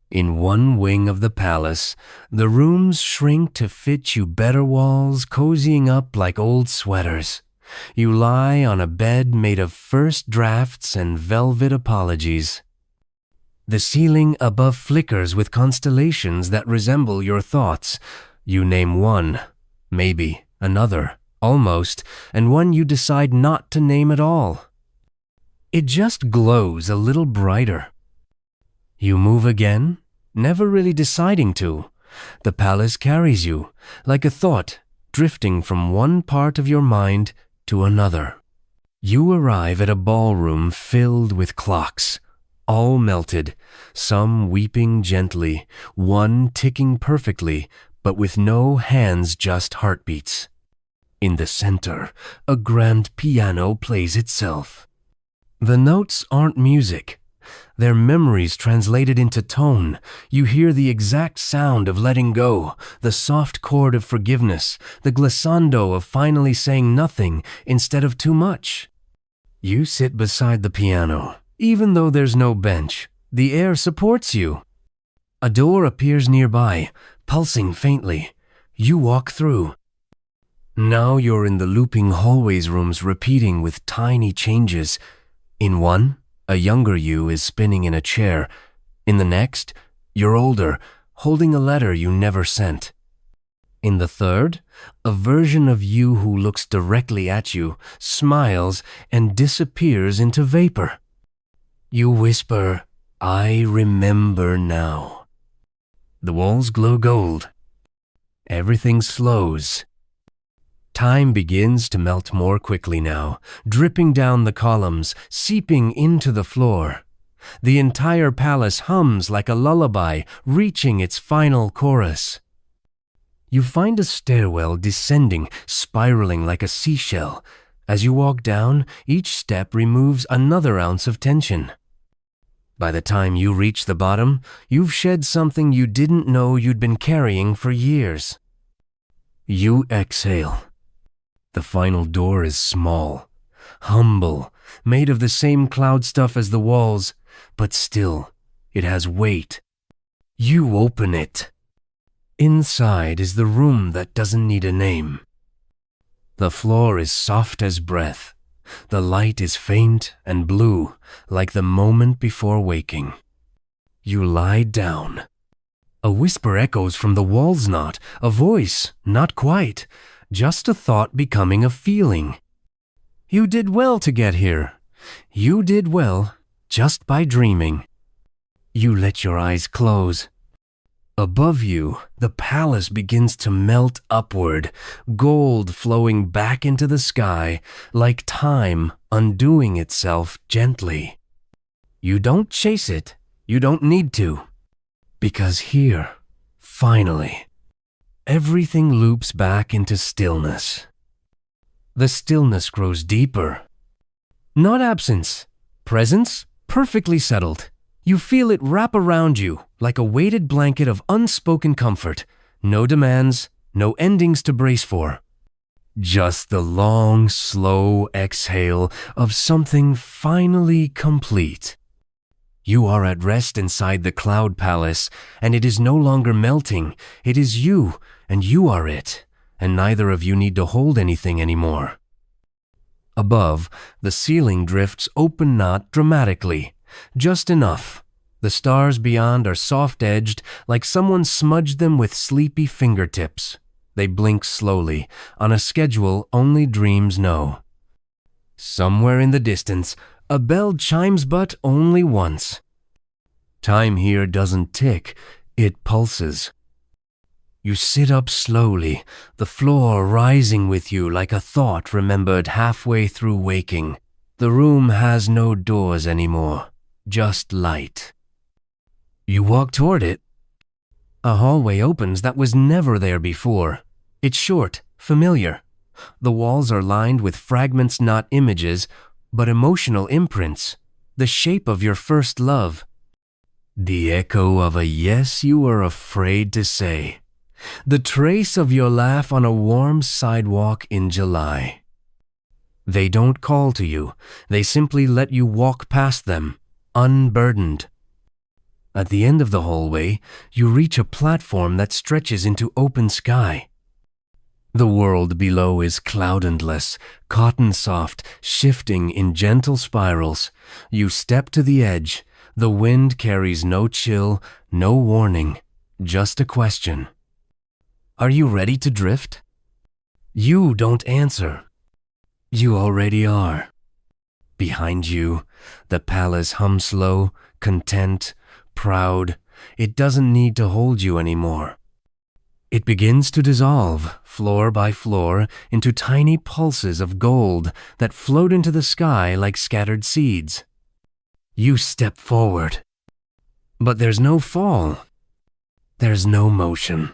In one wing of the palace, the rooms shrink to fit you, better walls cozying up like old sweaters. You lie on a bed made of first drafts and velvet apologies. The ceiling above flickers with constellations that resemble your thoughts. You name one, maybe another, almost, and one you decide not to name at all. It just glows a little brighter. You move again, never really deciding to. The palace carries you, like a thought, drifting from one part of your mind to another. You arrive at a ballroom filled with clocks, all melted, some weeping gently, one ticking perfectly, but with no hands, just heartbeats. In the center, a grand piano plays itself. The notes aren't music. They're memories translated into tone. You hear the exact sound of letting go, the soft chord of forgiveness, the glissando of finally saying nothing instead of too much. You sit beside the piano. Even though there's no bench, the air supports you. A door appears nearby, pulsing faintly. You walk through. Now you're in the looping hallways rooms, repeating with tiny changes. In one, a younger you is spinning in a chair. In the next, you're older, holding a letter you never sent. In the third, a version of you who looks directly at you, smiles, and disappears into vapor. You whisper, "I remember now." The walls glow gold. Everything slows. Time begins to melt more quickly now, dripping down the columns, seeping into the floor. The entire palace hums like a lullaby, reaching its final chorus. You find a stairwell descending, spiraling like a seashell. As you walk down, each step removes another ounce of tension. By the time you reach the bottom, you've shed something you didn't know you'd been carrying for years. You exhale. The final door is small, humble, made of the same cloud stuff as the walls, but still, it has weight. You open it. Inside is the room that doesn't need a name. The floor is soft as breath. The light is faint and blue, like the moment before waking. You lie down. A whisper echoes from the walls knot, a voice, not quite, just a thought becoming a feeling. You did well to get here. You did well just by dreaming. You let your eyes close. Above you, the palace begins to melt upward, gold flowing back into the sky, like time undoing itself gently. You don't chase it. You don't need to. Because here, finally, everything loops back into stillness. The stillness grows deeper. Not absence. Presence, perfectly settled. You feel it wrap around you like a weighted blanket of unspoken comfort. No demands, no endings to brace for. Just the long, slow exhale of something finally complete. You are at rest inside the cloud palace, and it is no longer melting. It is you, and you are it, and neither of you need to hold anything anymore. Above, the ceiling drifts open not dramatically. Just enough. The stars beyond are soft-edged, like someone smudged them with sleepy fingertips. They blink slowly, on a schedule only dreams know. Somewhere in the distance, a bell chimes but only once. Time here doesn't tick, it pulses. You sit up slowly, the floor rising with you like a thought remembered halfway through waking. The room has no doors anymore. Just light. You walk toward it. A hallway opens that was never there before. It's short, familiar. The walls are lined with fragments, not images, but emotional imprints. The shape of your first love. The echo of a yes you were afraid to say. The trace of your laugh on a warm sidewalk in July. They don't call to you. They simply let you walk past them. Unburdened. At the end of the hallway, you reach a platform that stretches into open sky. The world below is cloud-endless, cotton-soft, shifting in gentle spirals. You step to the edge. The wind carries no chill, no warning, just a question. Are you ready to drift? You don't answer. You already are. Behind you, the palace hums slow, content, proud. It doesn't need to hold you anymore. It begins to dissolve, floor by floor, into tiny pulses of gold that float into the sky like scattered seeds. You step forward. But there's no fall. There's no motion.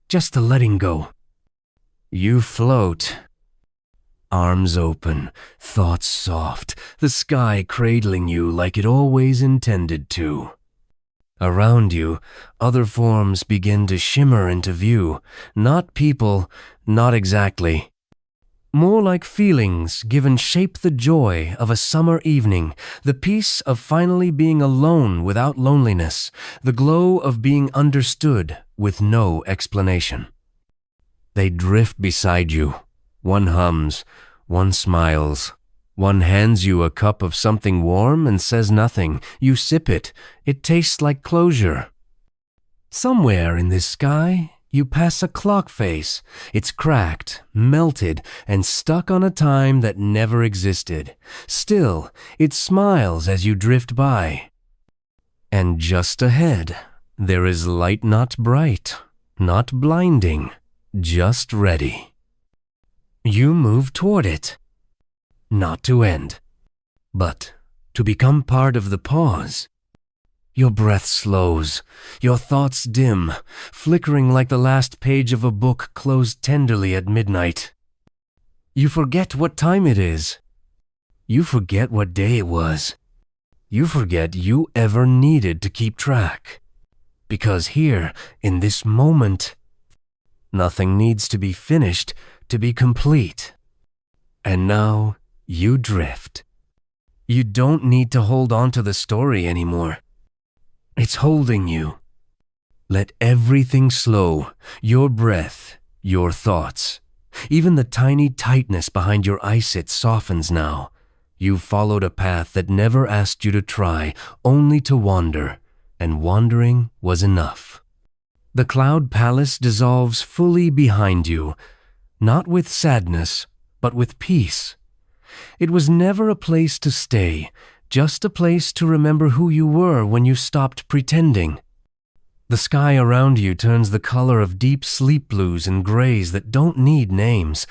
Just a letting go. You float. Arms open, thoughts soft, the sky cradling you like it always intended to. Around you, other forms begin to shimmer into view. Not people, not exactly. More like feelings given shape the joy of a summer evening, the peace of finally being alone without loneliness, the glow of being understood with no explanation. They drift beside you. One hums, one smiles. One hands you a cup of something warm and says nothing. You sip it. It tastes like closure. Somewhere in this sky, You pass a clock face. It's cracked, melted, and stuck on a time that never existed. Still, it smiles as you drift by. And just ahead, there is light not bright, not blinding, just ready. You move toward it, not to end, but to become part of the pause. Your breath slows, your thoughts dim, flickering like the last page of a book closed tenderly at midnight. You forget what time it is. You forget what day it was. You forget you ever needed to keep track. Because here, in this moment, nothing needs to be finished to be complete. And now you drift. You don't need to hold on to the story anymore. It's holding you. Let everything slow, your breath, your thoughts. Even the tiny tightness behind your eyesight softens now. You've followed a path that never asked you to try, only to wander, and wandering was enough. The cloud palace dissolves fully behind you, not with sadness, but with peace. It was never a place to stay, just a place to remember who you were when you stopped pretending. The sky around you turns the color of deep sleep blues and grays that don't need names.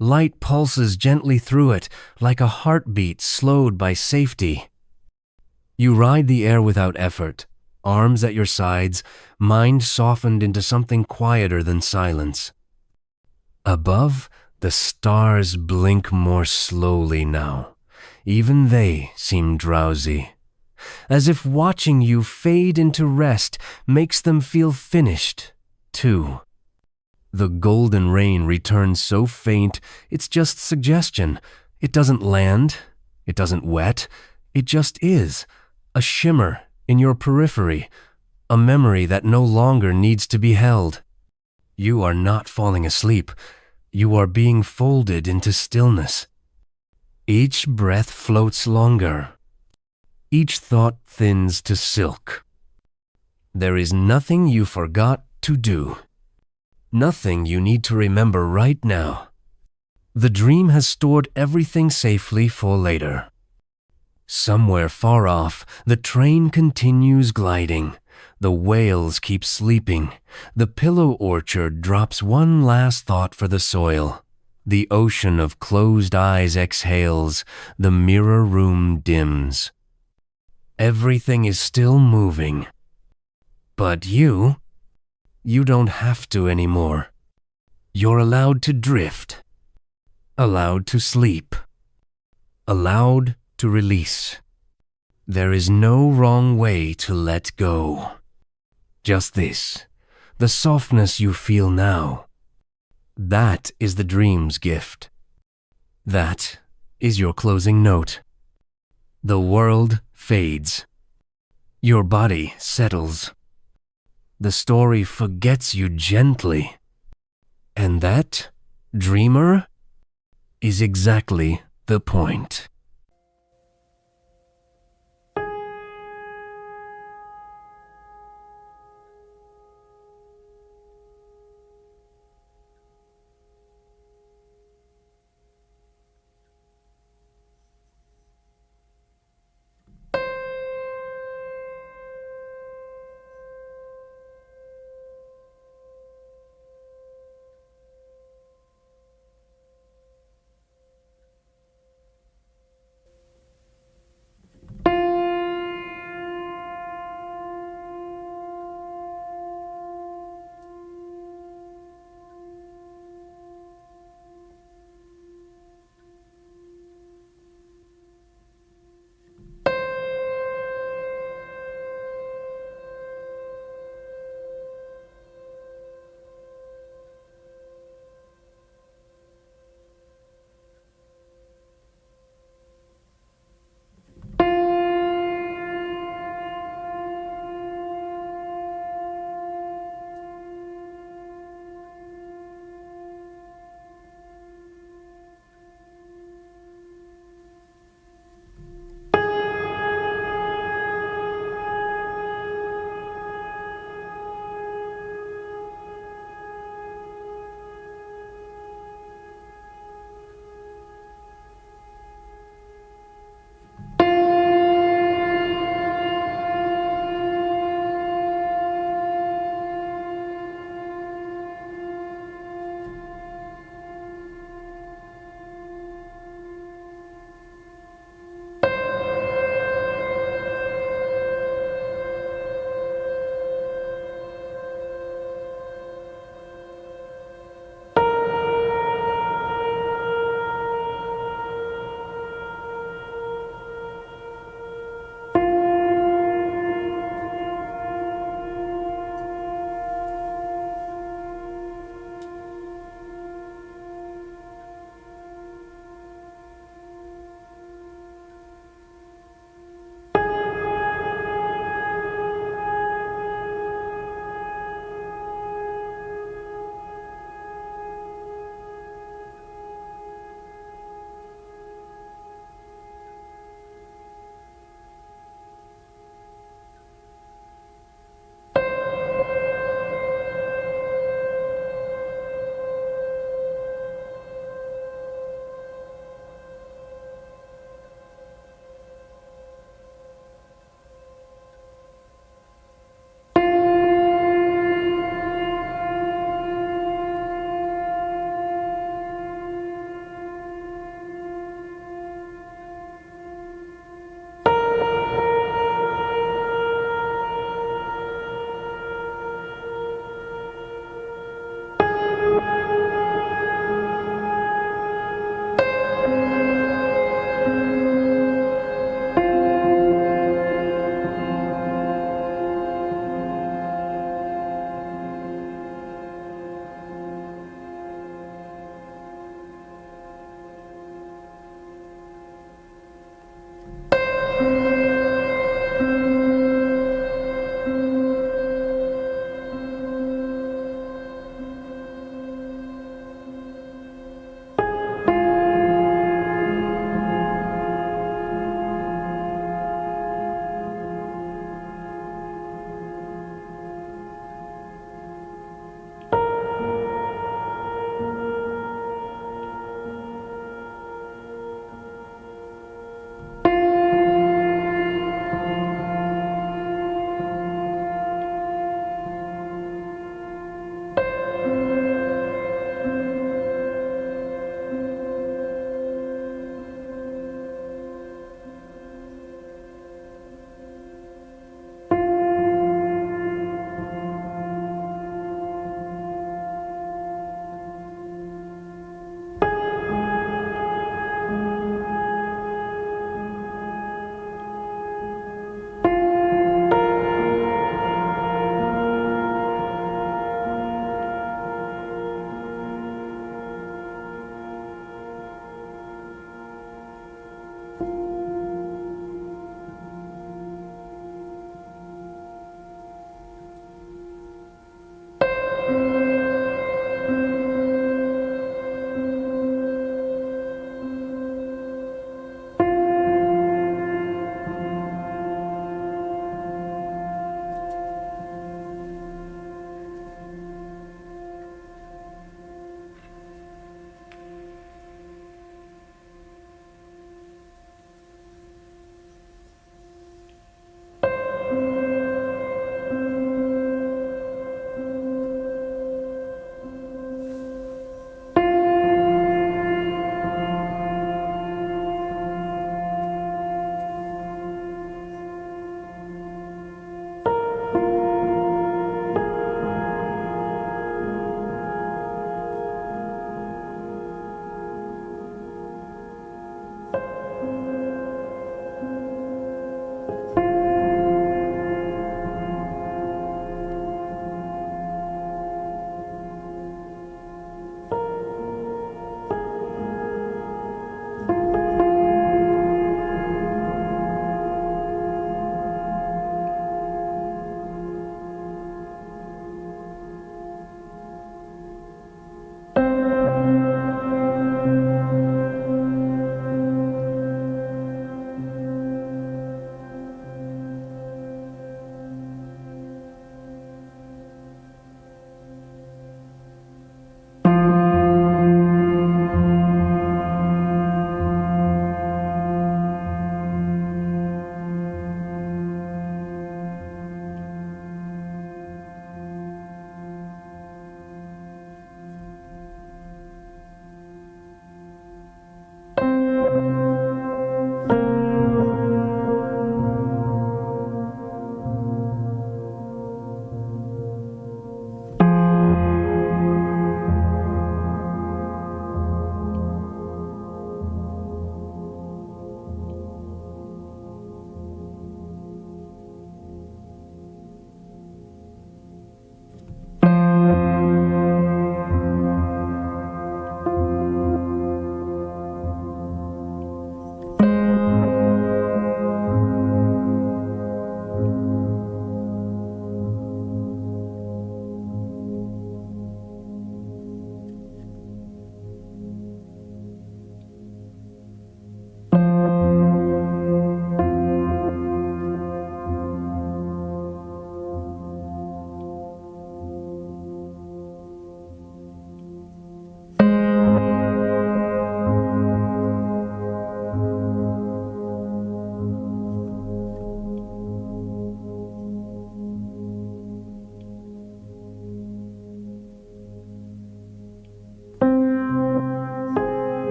Light pulses gently through it, like a heartbeat slowed by safety. You ride the air without effort, arms at your sides, mind softened into something quieter than silence. Above, the stars blink more slowly now. Even they seem drowsy, as if watching you fade into rest makes them feel finished, too. The golden rain returns so faint, it's just suggestion. It doesn't land, it doesn't wet, it just is. A shimmer in your periphery, a memory that no longer needs to be held. You are not falling asleep, you are being folded into stillness. Each breath floats longer. Each thought thins to silk. There is nothing you forgot to do. Nothing you need to remember right now. The dream has stored everything safely for later. Somewhere far off, the train continues gliding. The whales keep sleeping. The pillow orchard drops one last thought for the soil. The ocean of closed eyes exhales. The mirror room dims. Everything is still moving. But you don't have to anymore. You're allowed to drift. Allowed to sleep. Allowed to release. There is no wrong way to let go. Just this, the softness you feel now. That is the dream's gift. That is your closing note. The world fades. Your body settles. The story forgets you gently. And that, dreamer, is exactly the point.